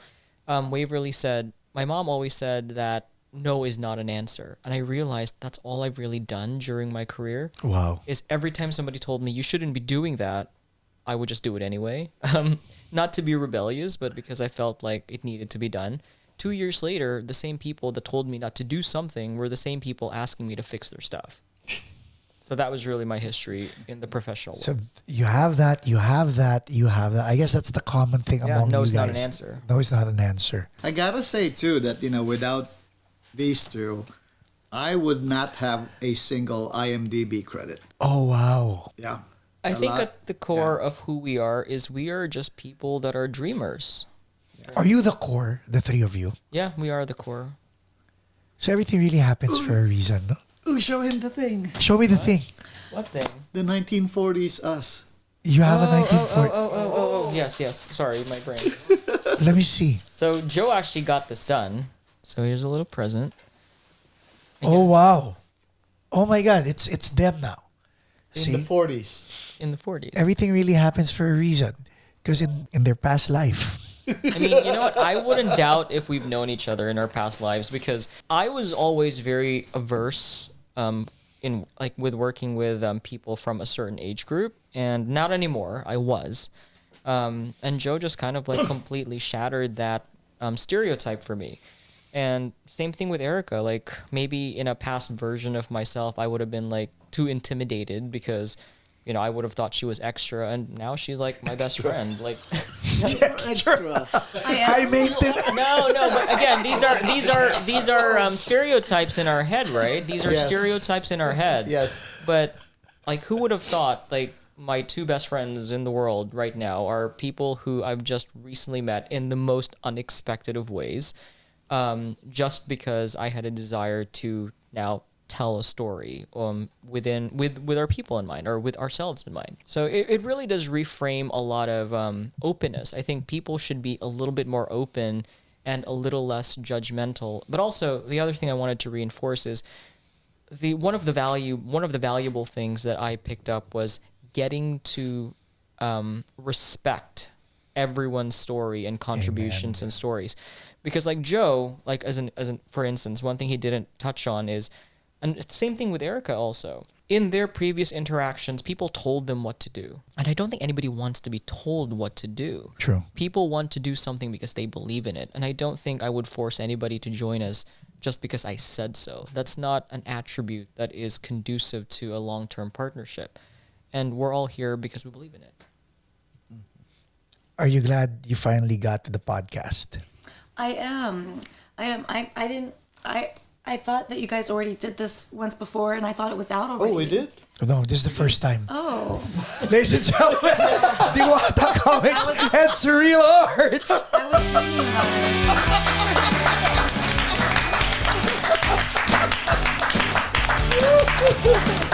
Speaker 3: Waverly said, my mom always said that no is not an answer. And I realized that's all I've really done during my career.
Speaker 2: Wow.
Speaker 3: Is every time somebody told me you shouldn't be doing that, I would just do it anyway. Not to be rebellious, but because I felt like it needed to be done. 2 years later, the same people that told me not to do something were the same people asking me to fix their stuff. So that was really my history in the professional world.
Speaker 2: So you have that. I guess that's the common thing among
Speaker 3: no
Speaker 2: you
Speaker 3: is
Speaker 2: guys.
Speaker 3: not an answer.
Speaker 2: No is not an answer.
Speaker 4: I gotta say too that without these two, I would not have a single IMDb credit.
Speaker 2: Oh, wow.
Speaker 4: Yeah.
Speaker 3: I
Speaker 4: A
Speaker 3: think
Speaker 4: lot.
Speaker 3: at the core of who we are is we are just people that are dreamers.
Speaker 2: Are you the core, the three of you?
Speaker 3: Yeah, we are the core.
Speaker 2: So everything really happens for a reason, no?
Speaker 4: Ooh, show him the thing.
Speaker 2: Show me the thing.
Speaker 3: What thing?
Speaker 4: The 1940s us.
Speaker 2: You have a 1940.
Speaker 3: Oh, yes. Sorry, my brain.
Speaker 2: Let me see.
Speaker 3: So Joe actually got this done. So here's a little present.
Speaker 2: Oh, wow. Oh, my God. It's them now.
Speaker 4: In
Speaker 2: See?
Speaker 4: the 40s.
Speaker 3: In the 40s.
Speaker 2: Everything really happens for a reason. Because in their past life.
Speaker 3: I mean, you know what? I wouldn't doubt if we've known each other in our past lives because I was always very averse in like with working with people from a certain age group, and not anymore. I was, and Joe just kind of like completely shattered that stereotype for me. And same thing with Erica. Like maybe in a past version of myself, I would have been like too intimidated because, I would have thought she was extra, and now she's like my best friend. Like,
Speaker 4: Extra.
Speaker 2: High maintenance.
Speaker 3: no. But again, these are stereotypes in our head, right? These are
Speaker 4: Yes.
Speaker 3: stereotypes in our head.
Speaker 4: Yes.
Speaker 3: But like, who would have thought like my two best friends in the world right now are people who I've just recently met in the most unexpected of ways, just because I had a desire to now tell a story with our people in mind or with ourselves in mind. So it really does reframe a lot of openness. I think people should be a little bit more open and a little less judgmental. But also the other thing I wanted to reinforce is one of the valuable things that I picked up was getting to respect everyone's story and contributions and stories. Because like Joe, like as an for instance, one thing he didn't touch on is, and same thing with Erica also. In their previous interactions, people told them what to do. And I don't think anybody wants to be told what to do.
Speaker 2: True.
Speaker 3: People want to do something because they believe in it. And I don't think I would force anybody to join us just because I said so. That's not an attribute that is conducive to a long-term partnership. And we're all here because we believe in it.
Speaker 2: Are you glad you finally got to the podcast?
Speaker 1: I am. I thought that you guys already did this once before, and I thought it was out already.
Speaker 4: Oh, we did?
Speaker 2: No, this is the first time.
Speaker 1: Oh.
Speaker 2: Ladies and gentlemen, Diwata Komiks and Surreal Art.
Speaker 1: I was dreaming about it.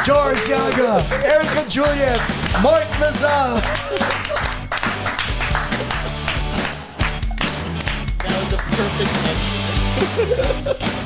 Speaker 2: Joe Arciaga, Erica Juliet, Mark Nazal.
Speaker 3: That was a perfect ending.